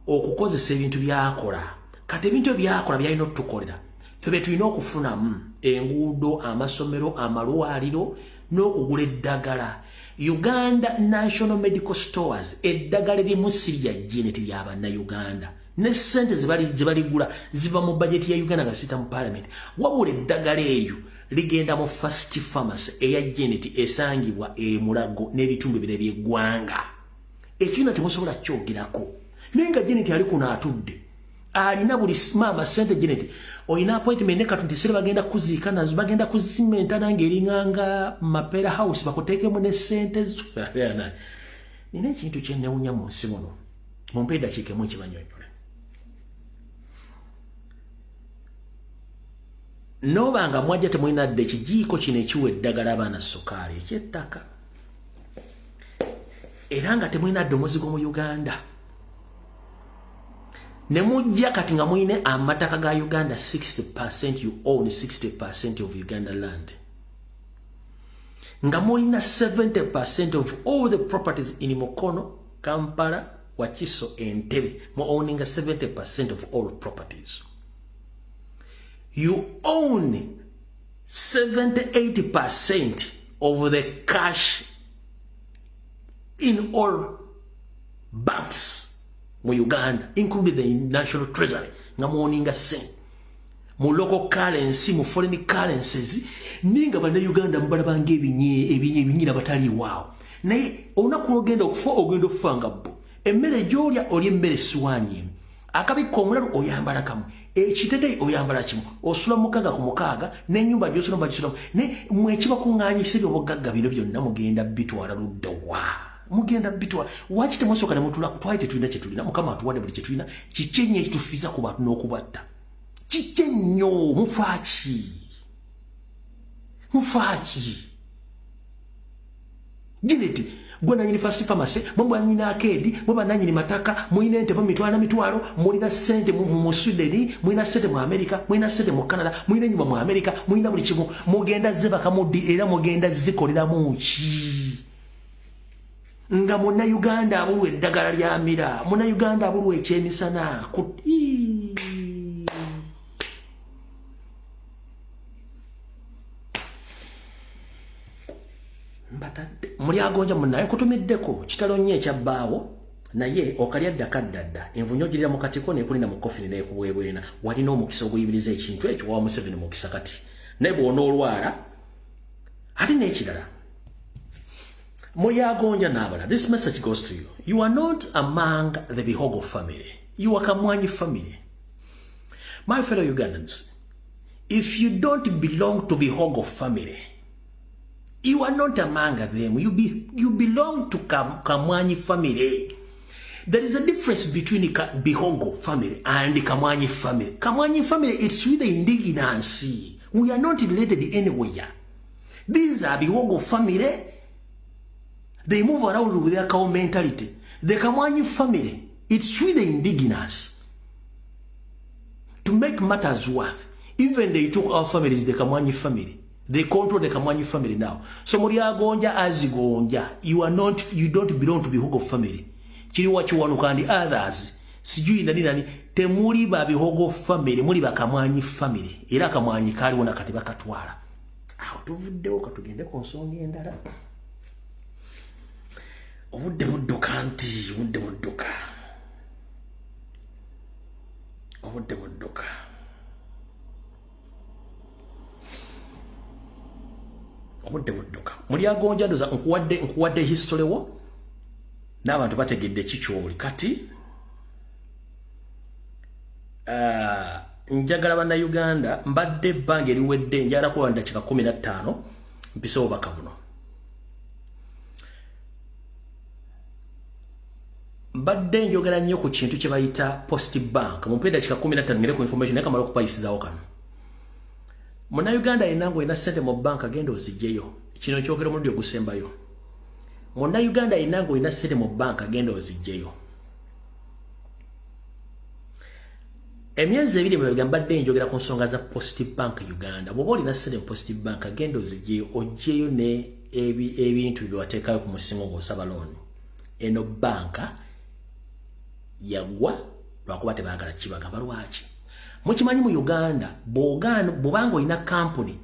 okukozesa ebintu byakola kati ebintu byakola byalina otukolera ffe be tulina okufunamu enguudo amasomero amalwaliro n'okugula eddagala Uganda National Medical Stores eddagala erimu sirya jeneti ly'abannayuganda ne ssente gye baligula ziva mu bajeti ya Uganda nga ziyita mu parliament wabula eddagala eyo ligenda mu First Pharmacy eya jeneti esangibwa Mulago n'ebitundu ebirala by'eggwanga ekiina temusobola kyogerako naye nga jeneti ali kuno atudde alina buli maama sente jeneti olina appointment ne katudisire bagenda kuziika nazo bagenda kuzimentana ng'eringanga mapeera house bakuteekemu ne ssente zo nina ekintu kyennewunya mu nsi muno mumpe eddakiika emu ekibanyonyole n'obanga mwajja temulina dde ekijiiko kino ekiwa eddagala abaana sukaali eky'ettaka era nga temulina dde omuzigo mu Uganda ne mujja kati nga muyine amataka ga Uganda 60% you own 60% of Uganda land nga muyina 70% of all the properties in Mukono, Kampala, Wakiso, Entebbe mu owning 70% of all properties. You own 70-80% of the cash in all banks mu Uganda, including the National Treasury, nga muoninga sen. Mu local currency, mu foreign currencies, ninga bana Uganda mbala bange ebinyira batali wao. Naye olunaku lw'ogenda okufa ogenda okufa nga bo. Emmere gy'olya olya emmere essuwaani emu. Akabikko omulalu oyambala kamu. Ekiteteyi oyambala kimu. Osula mukaaga ku mukaaga n'ennyumba gy'osula bagisulamu. Naye mmwe ekibakuŋŋaanyisa eby'obugagga bino byonna mugenda bitwala ludda wa. Mugenda bitwala. Waki temusooka ne mutula twali tetulina kye tulina. Mukama atuwadde buli kye tulina. Kiki ennyo ekitufiiza ku bantu n'okubatta. Kiki ennyo mufaaki. Mufaaki. Jineti gwe nanyini First Pharmacy mwe nanyini Akedi mwe nanyini mataka muyina ente mu mitwalo mulina sente mu Sweden muyina sente mu America muyina sente mu Canada muyina nyuma mu America muyina buli kimu mugenda zebaka muddi era mugenda zikolera muki nga muna Uganda abulu eddagala lya mira muna Uganda abulu ekyemisana Batadde muli agonja munnaye kutumiddeko kitalo nnyo ekyabbaawo naye okalya ddakaddadda envunyo girira mu katiko nekulina mu kofini neekubwebwena walina omukisa oguyimiriza ekintu ekyo wawa Museveni mukisa kati naye bw'onoolwala ate n'ekirala muli agonja n'abala. This message goes to you. You are not among the Bihogo family. You are Kamwanyi family. My fellow Ugandans, if you don't belong to the Hogo family, you are not among them. You belong to Kamwanyi family. There is a difference between the Bihogo family and the Kamwanyi family. Kamwanyi family, it's with the indigenous. We are not related anywhere. These are Bihogo family. They move around with their cow mentality. The Kamwanyi family, it's with the indigenous. To make matters worse, even they took our families, the Kamwanyi family. They control the Kamwanyi family now. So Moria Gonja Azigonja, you don't belong to the Bihogo family. Chiriwa Chiwanuka and the others. Sijui nani temuli ba Bihogo family, muri ba Kamwanyi family. Ira Kamwanyi kali wona katiba katwala. Tuvuddewo katugende ku nsonga endala. Obudde budduka nti obudde budduka. Obudde budduka. Obudde budduka. Muli agonja ndoza nkuwadde history wo. N'abantu bategedde kikyoli kati. Njagala bana Uganda mbadde bange liwedde njala ko ndakika 15 mpiso obaka buno. Mbadde njogera nnyo ku kintu kye bayita Post Bank. Mumpe ndakika 15 ngere ku information ne kamala okupayisizawo kano. Muna Uganda inango ina sente mu bank agenda ozijjeyo. Kino kyogero muludi okusembayo. Muna Uganda inango ina sente mu bank agenda ozijjeyo. Emyezi ebiri mwe mbadde njogera ku nsonga za Post Bank Uganda. Bwoba olina sente mu Post Bank agenda ozijjeyo ojjeyo ne ebintu bye wateekayo ku musingo ng'osaba loan. Eno banka yagwa lwakuba tebaagala kibagamba lwaki. Mukimanyi mu Uganda bw'obanga olina kampuni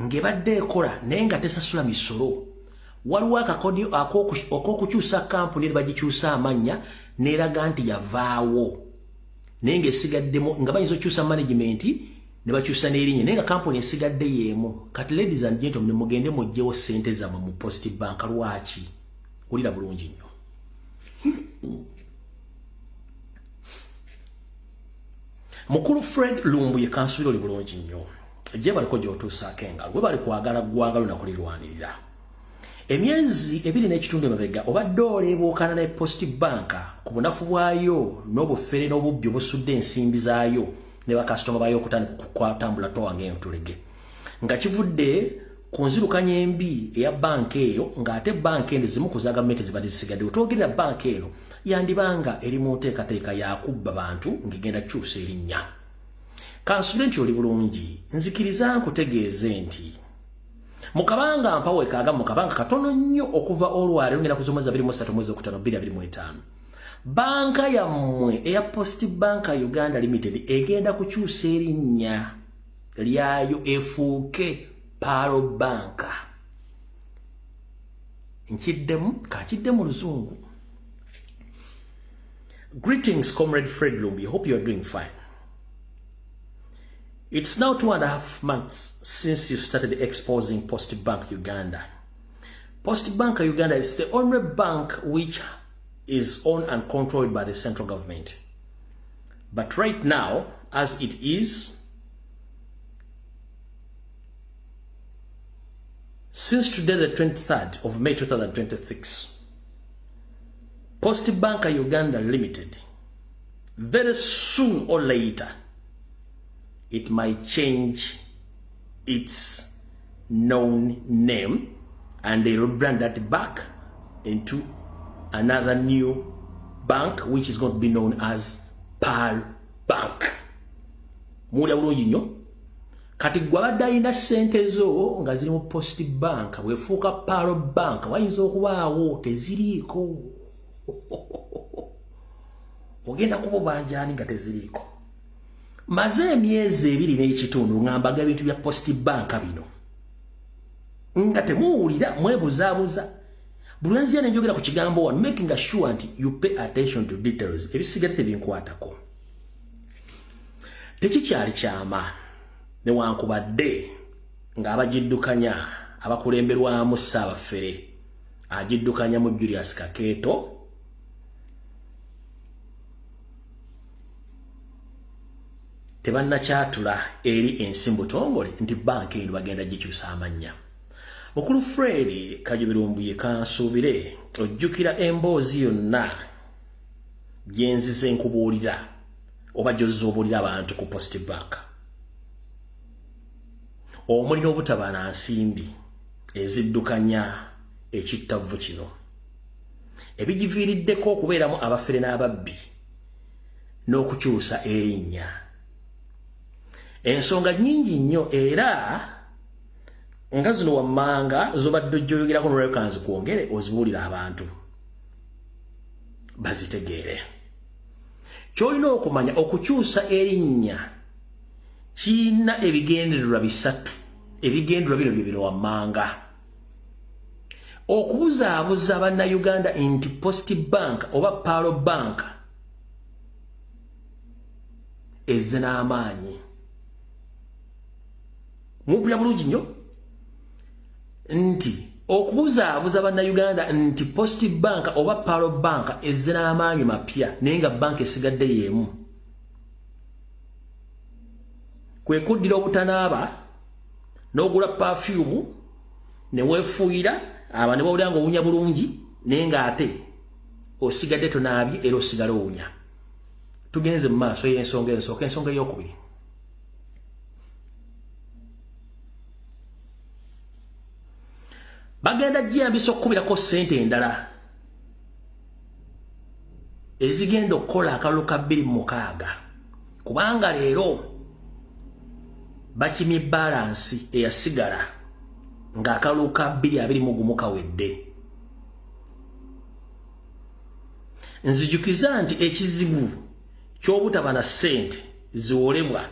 ng'ebadde ekola naye nga tesasula misolo, waliwo akakodi ak'okukyusa kampuni ne bagikyusa amannya n'eraga nti yavaawo naye ng'esigaddemu nga bayinza okyusa management ne bakyusa n'erinnya naye nga kampuni esigadde yeemu. Kati ladies and gentlemen, mugende mugyewo ssente zammwe mu Post Bank. Lwaki? Wulira bulungi nnyo. Mukulu Fred Lumbuye kansubira oli bulungi nnyo. Je baliko gy'otuusaako engalo. Bwe bali kwagala ggwanga lunakulirwanirira. Emyezi ebiri n'ekitundu emabega obadde oleebuukana ne Post Bank ku bunafu bwayo n'obufere n'obubbi obusudde ensimbi zaayo ne bakasitoma bayo okutandika kukwatambula towange entulege. Nga kivudde ku nzirukanya embi eya banka eyo ng'ate banka eno zimu ku za gavumenti zibadde zisigadde. Otwogerera banka eno yandibanga eri mu nteekateeka yakubba bantu ng'egenda kukyusa erinnya. Kansubire nti oli bulungi, nzikiriza nkutegeeze nti mukabanga mpawe kaaga mukabanga katono nnyo okuva olwaleero ngenda kuzomweza 23 mwezi okutano 2025. Banka yammwe eya Post Bank Uganda Limited egenda kukyusa erinnya lyayo efuuke Paro Bank. Kakiddemu luzungu. Greetings, Comrade Fred Lumbuye. Hope you are doing fine. It's now 2.5 months since you started exposing Post Bank Uganda. Post Bank Uganda is the only bank which is owned and controlled by the central government. But right now, as it is, since today, the 23rd of May 2026, Post Bank Uganda Limited, very soon or later, it might change its known name and they rebrand that back into another new bank which is going to be known as Pearl Bank. Muda bulungi nnyo. Kati gwabadde alina ssente zo nga ziri mu Post Bank wefuuka Pearl Bank wayinza okubaawo teziriiko. Ogenda kububanjani nga teziriiko. Maze emyezi ebiri n'ekitundu ng'ambaga ebintu bya Post Bank bino nga temuwulira mwebuzaabuza. Buli lwe nzija ne njogera ku kigambo wano, making sure nti you pay attention to details. Ebisigadde tebinkwatako. Tekikyali kyama newankubadde ng'abagiddukanya abakulemberwamu Ssaabafere agiddukanya mu Julius Kakeeto tebannakyatula eri ensimbu tongole nti banka eno bagenda gikyusa amannya. Mukulu Fred Lumbuye kansuubire ojjukira emboozi yonna gyenzize nkubuulira oba gy'ozoobuulira abantu ku Post Bank. Omulina obutaba na nsimbi eziddukanya ekittavvu kino ebigiviiriddeko okubeeramu abafere n'ababbi n'okukyusa erinnya. Ensonga nnyingi nnyo era nga zino wammanga zobadde ojjoyogerako n'olwekanzi kwongere ozibuulira abantu bazitegeere. Ky'olina okumanya okukyusa erinnya kirina ebigendererwa bisatu. Ebigendererwa bino bye bino wammanga. Okubuzaabuza bannayuganda nti Post Bank oba Paro Bank ezze n'amaanyi. Mumpulira bulungi nnyo nti okubuzaabuza bannayuganda nti Post Bank oba Paro Bank ezze n'amaanyi mapya naye nga banka esigadde y'emu. Kwe kuddira obutanaaba n'ogula perfume ne weefuuyira aba ne bawulira ng'owunya bulungi naye ng'ate osigadde tonaabye era osigala owunya. Tugenze mu maaso y'ensonga ensooka. Ensonga ey'okubiri, bagenda gyeyambisa okukubirako ssente endala ezigenda okukola akalulu ka 26 kubanga leero bakimye balansi eyasigala ng'akalulu ka 2021 kawedde. Nzijukiza nti ekizibu ky'obutaba na ssente ziwolebwa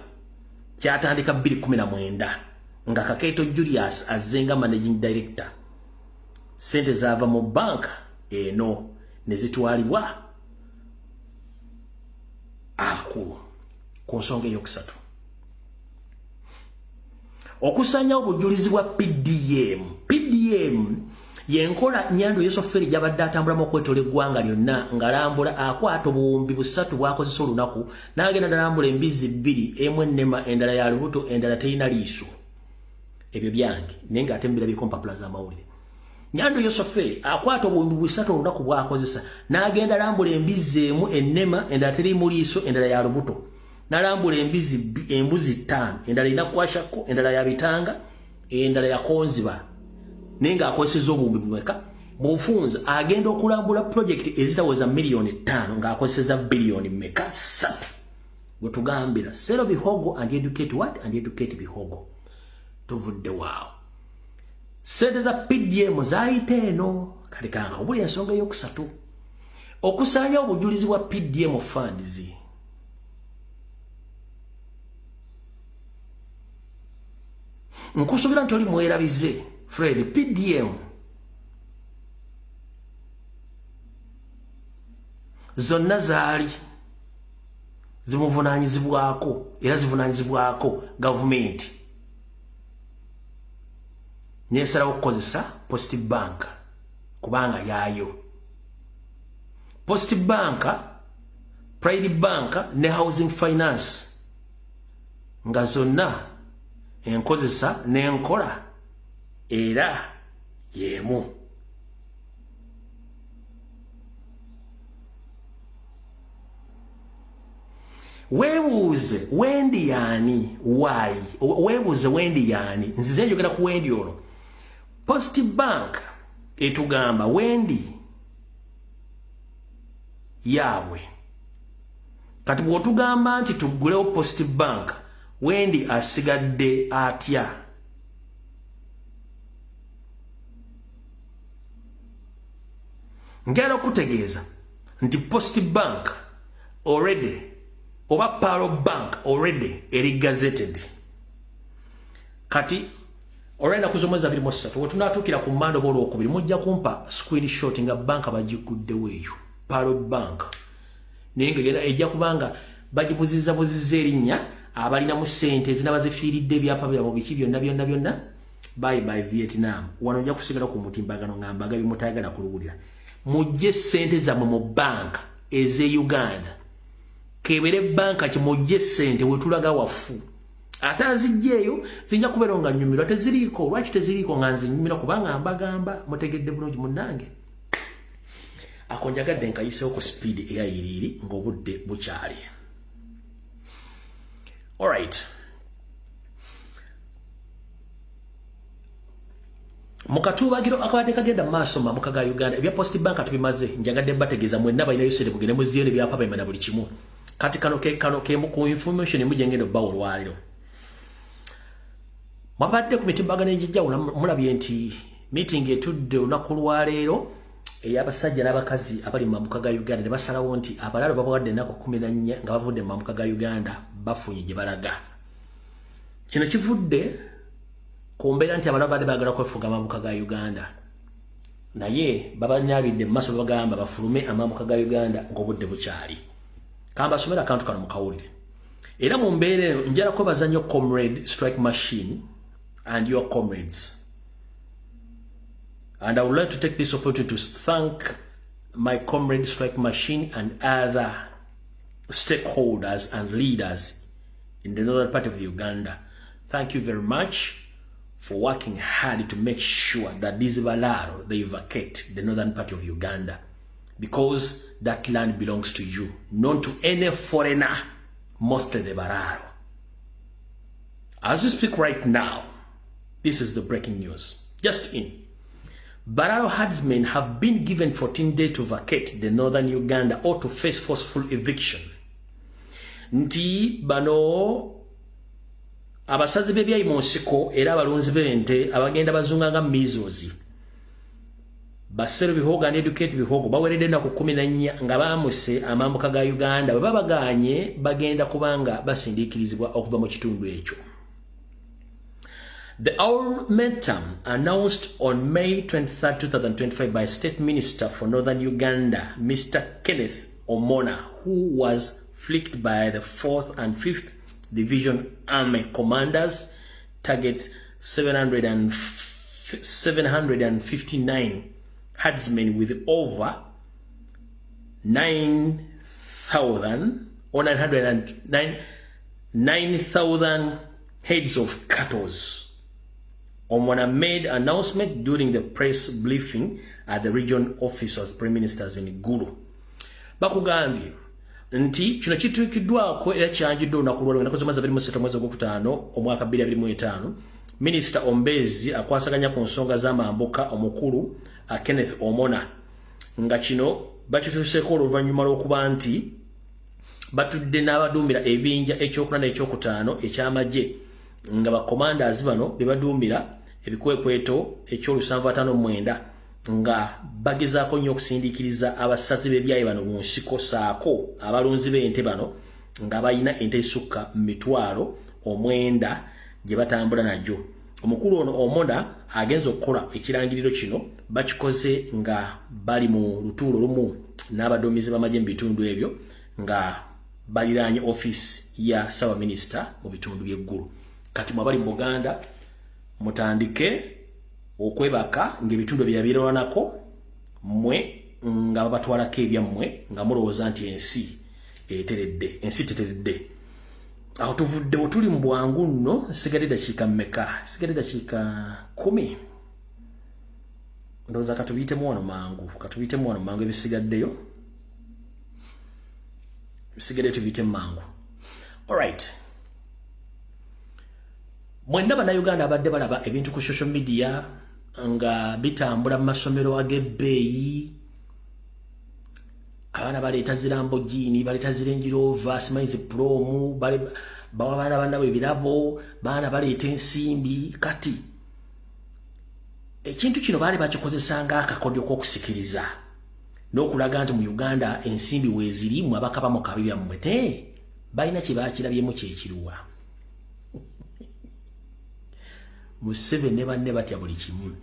kyatandika 2019 nga Kakeeto Julius azzenga managing director. Ssente zaava mu banka eno ne zitwalibwa abakulu. Ku nsonga eyokusatu, okusanya obujulizi bwa PDM. PDM yenkola Nyando Yosoferi gy'abadde atambulamu okwetola eggwanga lyonna ng'alambula akwata obuwumbi 3 bw'akozesa olunaku n'agenda n'alambula embizi 2, emu ennema endala ya lubuto endala terina liiso. Ebyo byange naye ng'ate mbirabyeko mpapula z'amawulire. Nyando Yosoferi akwata obuwumbi 3 olunaku bw'akozesa n'agenda alambula embizi emu ennema endala terimu liiso endala ya lubuto. N'alambula embuzi 5 endala ina kwashako endala ya bitanga endala ya konziba naye ng'akozesezza obuwumbi bumeka. Mu nfunza agenda okulambula project ezitaweza miliyoni 5 ng'akozesezza biliyoni meka 3. Gwe tugambira sell bihogo and educate what? And educate bihogo. Tuvudde waawo. Ssente za PDM zaayita eno. Kati kanka obuli ensonga ey'okusatu, okusanya obujulizi bwa PDM funds. Nkusuubira nti oli mwerabize Fred. PDM zonna zaali zimuvunaanyizibwako era zivunaanyizibwako gavumenti n'esalawo okukozesa Post Bank kubanga yaayo. Post Bank, Pride Bank ne Housing Finance nga zonna enkozesa n'enkola era yemu. Weebuuze Wendi yaani why? Weebuuze Wendi yaani? Nzize njogera ku Wendi ono. Post Bank etugamba Wendi yaabwe. Kati bw'otugamba nti tugulewo Post Bank, Wendi asigadde atya? Ngera okutegeeza nti Post Bank already oba Paro Bank already eri gazetted. Kati already nakuzomeza 23 wetunatuukira ku mmando olwokubiri mujja kumpa screenshot nga banka bagiguddewo eyo Paro Bank naye ngegenda ejja kubanga bagibuzizza erinnya abalina mu ssente ezinabazifiiridde ebyapa byabo biki byonna bye bye Vietnam. Wano ojja kusigala ku mutimbagano ng'ambaga bimutayagala kuluwulira. Mujje ssente zammwe mu banka ez'e Uganda kebere banka kimujje sente wetulaga wafu atazijjeeyo zinja kubeera nga nnyumirwa teziriiko lwaki teziriiko nga nzinyumira kubanga mbagamba mutegedde bulungi munnange akonjagadde nkayiseewo ku speed eyayiriiri ng'obudde bukyali. Alright. Mukatubagiro akabadde kagenda maaso mabuka ga Uganda ebya Post Bank tubimaze njagadde bategeeza mwenna balina yosere kugende muziyo ne byapa bayimana buli kimu kati kano ke mu information mujengendo bawo lwaliro mwabadde ku mitimbagano enjijjawulo mulabye nti meeting etudde olunaku lwaleero ey'abasajja n'abakazi abali mu mabuka ga Uganda ne basalawo nti abalalo babawadde ennaku 14 nga bavudde mu mabuka ga Uganda bafunye gye balaga. Kino kivudde kumbeera nti abalala badde baagala kwefuga amabuka ga Uganda naye babanyabidde mu maaso bagamba bafulume amabuka ga Uganda ng'obudde bukyali. Kamba somera akantu kano mukawulire era mu mbeera eno njala kwebaza nnyo Comrade Strike Machine and your comrades. And I would like to take this opportunity to thank my Comrade Strike Machine and other stakeholders and leaders in the northern part of Uganda. Thank you very much for working hard to make sure that these Balaro, they vacate the northern part of Uganda, because that land belongs to you, not to any foreigner, mostly the Balaro. As we speak right now, this is the breaking news. Just in. Balaro herdsmen have been given 14 days to vacate the northern Uganda or to face forceful eviction. Nti bano abasazi b'ebyayi mu nsiko era abalunzi b'ente abagenda bazunganga mizozi basero bihoga ne educate bihogo baweredde ennaku 14 nga baamuse amambuka ga Uganda bwe babaganye bagenda kubanga basindiikirizibwa okuva mu kitundu ekyo. The ultimatum announced on May 23, 2025 by State Minister for Northern Uganda, Mr. Kenneth Omona, who was flanked by the 4th and 5th Division Army commanders, target 759 herdsmen with over 9,000 heads of cattle. Omona made an announcement during the press briefing at the region office of Prime Ministers in Gulu. Bakugambye nti kino kituukiddwako era kyanjudde olunaku lw'olwenda kuzomaza 27 mwezi ogwokutaano omwaka 2025 Minisita Ombezi akwasaganya ku nsonga z'amambuka omukulu Kenneth Omona nga kino bakituuseeko oluvannyuma lw'okuba nti batudde n'abaduumira ebinja ekyokuna n'ekyokutaano eky'amagye nga bakomandaazi bano be baduumira ebikwekweto eky'olusanvu nga bagezaako nnyo okusindiikiriza abasazi b'ebyayi bano mu nsiko saako abalunzi b'ente bano nga balina ente esukka mitwalo 9 gye batambula najjo. Omukulu ono Omona agenza okukola ekirangiriro kino bakikoze nga bali mu lutuulo lumu n'abaduumizi b'amagye mu bitundu ebyo nga baliraanye office ya Ssawa Minisita mu bitundu by'eggulu. Kati mwabali mu Buganda mutandike okwebaka ng'ebitundu byabirirwanako mmwe nga babatwalako ebyammwe nga mulowooza nti ensi teteredde. Aho tuvuddewo tuli mu bwangu nno. Sigadde dakiika mmeka? Sigadde dakiika 10. Ndowooza katubiyitemu wano mangu ebisigaddeyo tubiyite mangu. Alright. Mwenda bannayuganda abadde balaba ebintu ku social media nga bitambula mu masomero ag'ebbeeyi, abaana baleeta zirambogini, baleeta zirenjirova, simanyizi promu, bawa baana bannabwe ebirabo, baana baleeta ensimbi. Kati ekintu kino baali bakikozesanga akakodyo k'okusikiriza n'okulaga nti mu Uganda ensimbi weeziri mu abaka bamukabi byammwe te balina kye baakirabyemu kyekiruwa. Museveni ne banne batya buli kimu.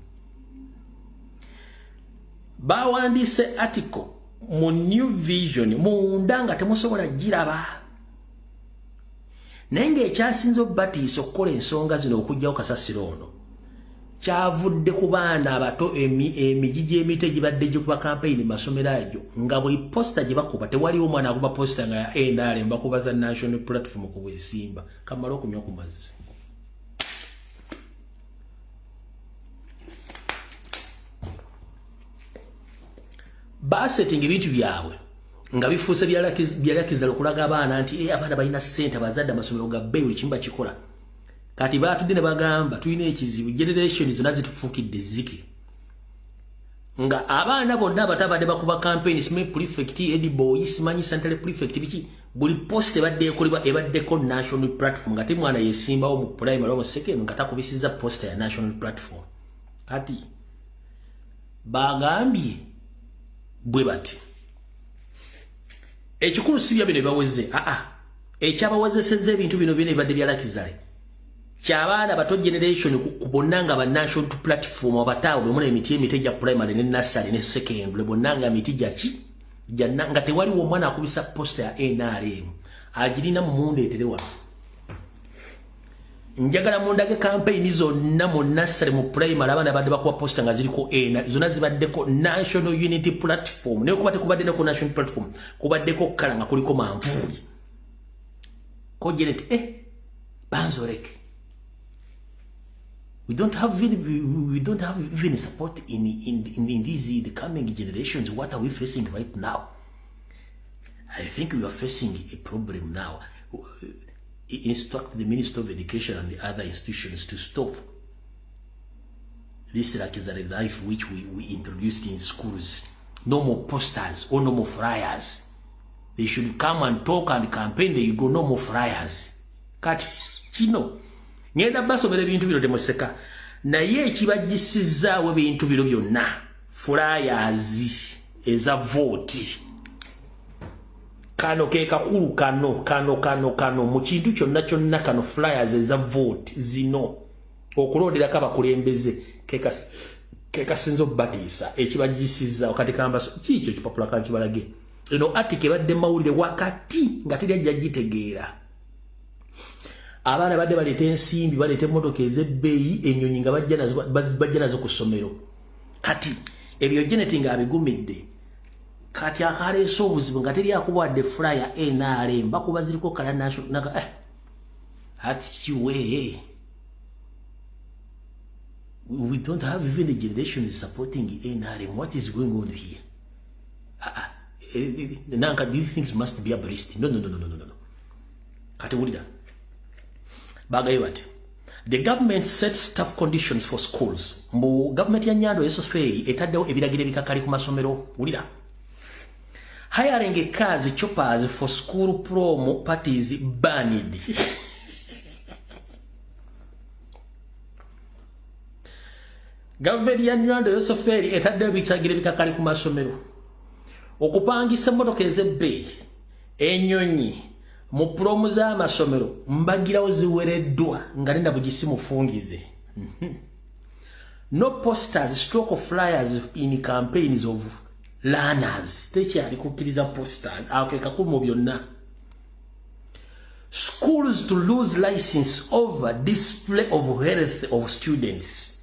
Bawandiise article mu New Vision munda nga temusobola giraba. Naye ng'ekyasinze obbatiisa okukola ensonga zino okugyawo kasasiro ono kyavudde ku baana abato emijiji emite gibadde gikuba campaign masomero ajo nga buli poster gye bakuba tewaliwo omwana akuba poster nga ya NRM bakuba za national platform ku bwesimba kamala okunywa ku mazzi basetting ebintu byabwe nga bifuuse byalakizala okulaga abaana nti abaana balina ssente bazadde amasomero gabbe buli kimu bakikola kati batudde ne bagamba tulina ekizibu generation zonna zitufuukidde ziki nga abaana bonna abatabadde bakuba campaign simanyi prefect ediboy simanyi central prefect biki buli post ebadde ekolebwa ebaddeko national platform nga temwana yesimbawo mu primary oba second nga takubisiza post ya national platform kati bagambye bwe bati ekikulu sibya bino baweze ekyabawezeseza ebintu bino byonna ebadde byalakizale ky'abaana bato generation kubonanga ba national platform abatawo bwe muna emiti emite gya primary ne nursery ne secondary bonanga emiti gyaki nga tewaliwo omwana akubisa poster ya NRM agirina mu mundeetere wano njagala mundage campaign zonna mu nursery mu primary abaana badde bakuba poster nga ziriko zonna zibaddeko national unity platform naye kuba tekubaddeko national platform kubaddeko kala nga kuliko manvuuli ko genet banzoreke we don't have even support in these the coming generations. What are we facing right now? I think we are facing a problem now. Instruct the Minister of Education and the other institutions to stop this Rakizare life which we introduced in schools. No more posters or no more flyers. They should come and talk and campaign. There you go, no more flyers. Kat chino. Ngenda basomera ebintu bino temuseka naye ekibagisizzaawo ebintu bino byonna flyers eza vote kano ke kakulu kano mu kintu kyonna kano flyers eza vote zino okulonderako abakulembeze kekasinza obbatiisa ekibagisizzaawo kati kamba kiikyo kipapula kankibalage eno article ebadde mawulire wakati nga teri ajja gitegeera abaana badde baleta ensimbi baleta emmotoka ez'ebbeeyi ennyonyi nga bajja nazo ku ssomero kati ebyo geneti nga abigumidde kati akaleese obuzibu nga teri akubwadde flyer NRM bakuba ziriko kala national atikiwe we don't have even the generation supporting NRM. What is going on here? Nanka, these things must be abolished. No. Kategorida. Bagayawati. The government sets tough conditions for schools. Mbu government ya Nyando esoferi etaddewo ebiragiro ebikakali ku masomero. Wulira. Hiring cars choppers for school promo parties banned. Government ya Nyando esoferi etaddewo ebiragiro ebikakali ku masomero. Okupangisa emmotoka ez'ebbeeyi ennyonyi mu promo z'amasomero mbagirawo ziwereddwa nga nina bugisi mufungize. No posters stroke of flyers in campaigns of learners. Tekyali kukkiriza posters akekakulu byonna. Schools to lose license over display of health of students.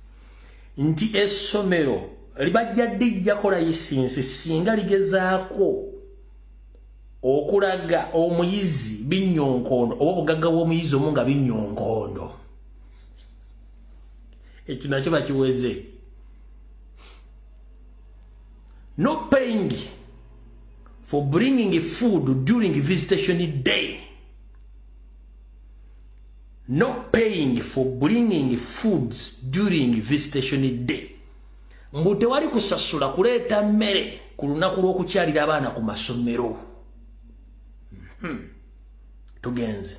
Nti essomero libajjadde ijjakola license singa ligezaako okulaga omuyizi binyonkondo oba obugagga bw'omuyizi omu nga binyonkondo. Ekyo nakyo bakiweze. No paying for bringing food during visitation day. No paying for bringing foods during visitation day. Mbu tewali kusasula kuleeta mmere ku lunaku lw'okukyalira abaana ku masomero. Tugenze.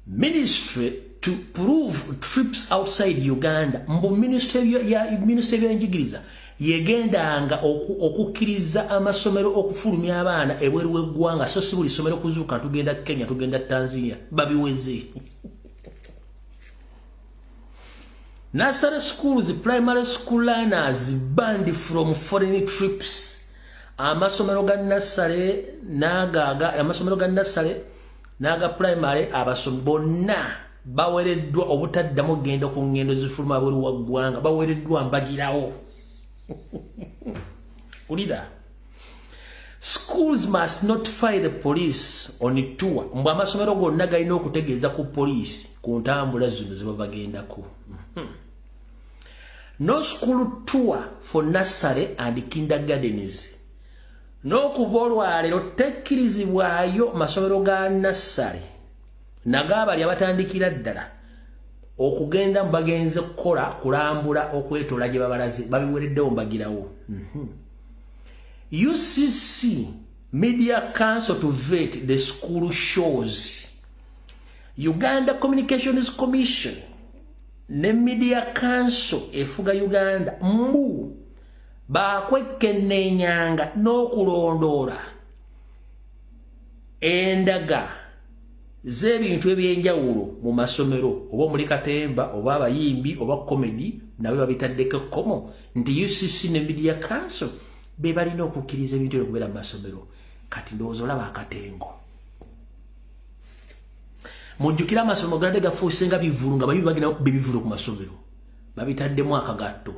Ministry to prove trips outside Uganda. Mbu ministry y'enjigiriza yegendanga okukkiriza amasomero okufulumya abaana ebweru w'eggwanga so si buli somero kuzuuka tugenda Kenya tugenda Tanzania babiweze. Nursery schools, primary school learners banned from foreign trips. Amasomero ga nursery nagaga amasomero ga nursery naga primary abasomi bonna bawereddwa obutaddamu genda ku ngendo zifuluma buli waggwanga bawereddwa mbagirawo ulida. Schools must notify the police on tour. Mbwa amasomero gonna galina okutegeeza ku police ku ntambula zino ze babagendako. No school tour for nursery and kindergartens. No kuva olwaleero tekkirizibwayo masomero ga nursery nagabali abatandikira ddala okugenda mbagenze kukola kulambula okwetola gye babalaze babiwereddewo mbagirawo. UCC Media Council to vet the school shows. Uganda Communications Commission ne Media Council efuga Uganda mbu bakwekennenyanga n'okulondoola endaga z'ebintu ebyenjawulo mu masomero oba muri katemba oba abayimbi oba comedy nabwe babitaddeko komo nti UCC ne Media Council be balina okukkiriza ebintu ebyo okubeera mu masomero. Kati ndowooza olaba akatengo. Mujjukira amasomero gande gafuuse nga bivulu nga bayibi bagenda bibivulu ku masomero babitaddemu akagatto.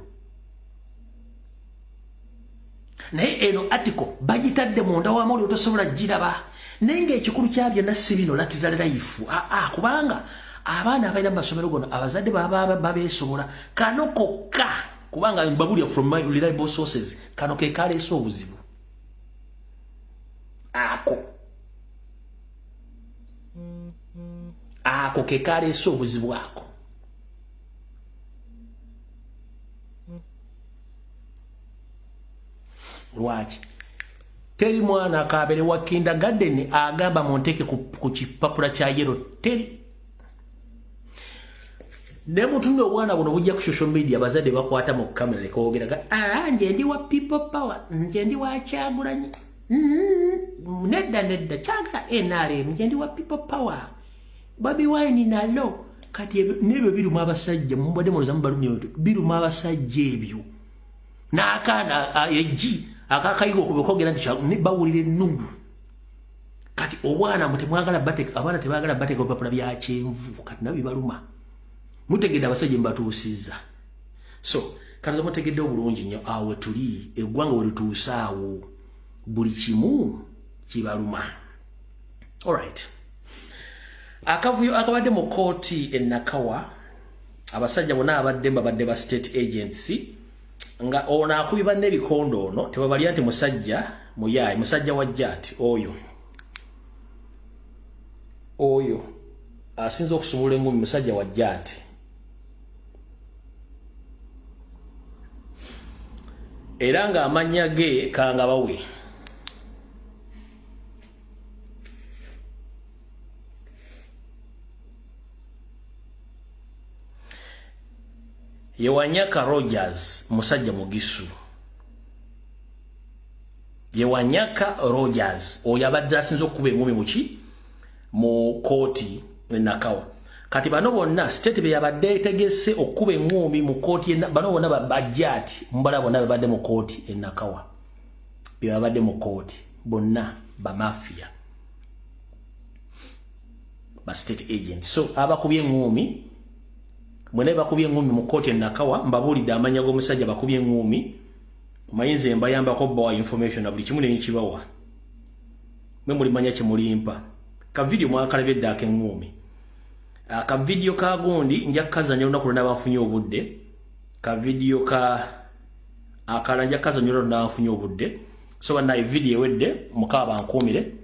Naye eno article bagitadde munda w'amawulire otosobola giraba. Naye ng'ekikulu kya byonna si bino lakiza life. Kubanga abaana abalina mu masomero gono abazadde baba babeesobola kano kokka kubanga mbabulya from my reliable sources kano ke kaleese obuzibu. Ako ke kaleese obuzibu ako. Lwaki teri mwana akabere wa kindergarten agamba monteke ku kipapula kya yero teri. Ne mutuno obwana buno bujja ku social media bazadde bakwata mu kamera lekoogeraga nje ndi wa people power nje ndi wa Kyagulanyi nedda kyagala NRM nje ndi wa people power Baby Wine nalo kati nebyo biruma abasajja mubadde muloza mubalumye biruma abasajja ebyo n'akaana eji akakayigo kubekogera nti bawulire ennungu. Kati obwana mutemwagala bateka abaana tebagala bateka obupapula bya kyenvu kati nabyo baluma mutegedde abasajja mbatuusizza. So kati mutegedde obulungi nnyo awe tuli eggwanga we lituusaawo buli kimu kibaluma. Alright, akavuyo akabadde mu kooti Nakawa abasajja bonna abadde babadde ba state agency nga ono akubiba n'ebikondo ono tebabalya nti musajja muyayi musajja wa jati oyo asinza okusumula engumi musajja wa jati era nga amanya ge kanga bawe. Yewanyaka Rogers musajja mugisu. Yewanyaka Rogers oyo abadde asinza okuba engumi muki mu kooti Nakawa. Kati bano bonna state be yabadde etegese okuba engumi mu kooti bano bonna babajjati mbala bonna babadde mu kooti Nakawa. Babadde mu kooti bonna ba mafia ba state agent. So abakubye engumi mwene bakubye engumi mu kooti Nakawa mbabulidde amanya g'omusajja bakubye engumi mayinze mbayambako bawa information na buli kimu n'ekibawa mwe mulimanya kye mulimpa. Ka video mwakalabye ddaka engumi ka video ka gundi nja kazanya olunaku lwonna bafunye obudde. Ka video ka akala nja kazanya olunaku lwonna bafunye obudde. So banayi video ewedde mukaba bankuumire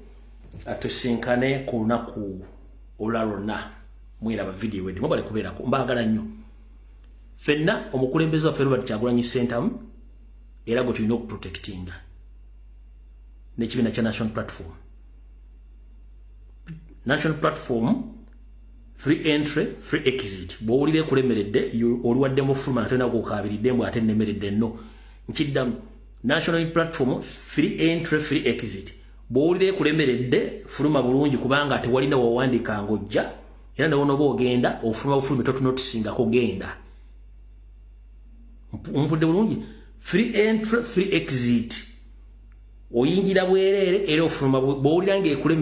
atusinkane ku lunaku olulala lwonna mwiraba video wedi mubale kubeerako mbaagala nnyo fenna omukulembeze waffe Robert Kyagulanyi Center era gwe tulina okuprotectinga n'ekibiina kya National Platform free entry free exit bw'owulira ekulemeredde oliwaddemu fuluma ate nagwo okabiridde mbw ate nnemeredde nno nkiddamu National Platform free entry free exit bw'owulira ekulemeredde fuluma bulungi kubanga tewalina wawandiika ng'ojja era nawo noba ogenda ofuluma bufulumi totunotisingako genda mpudde bulungi free entry free exit oyingira bwereere era ofuluma bw'owulira ng'ekulemeredde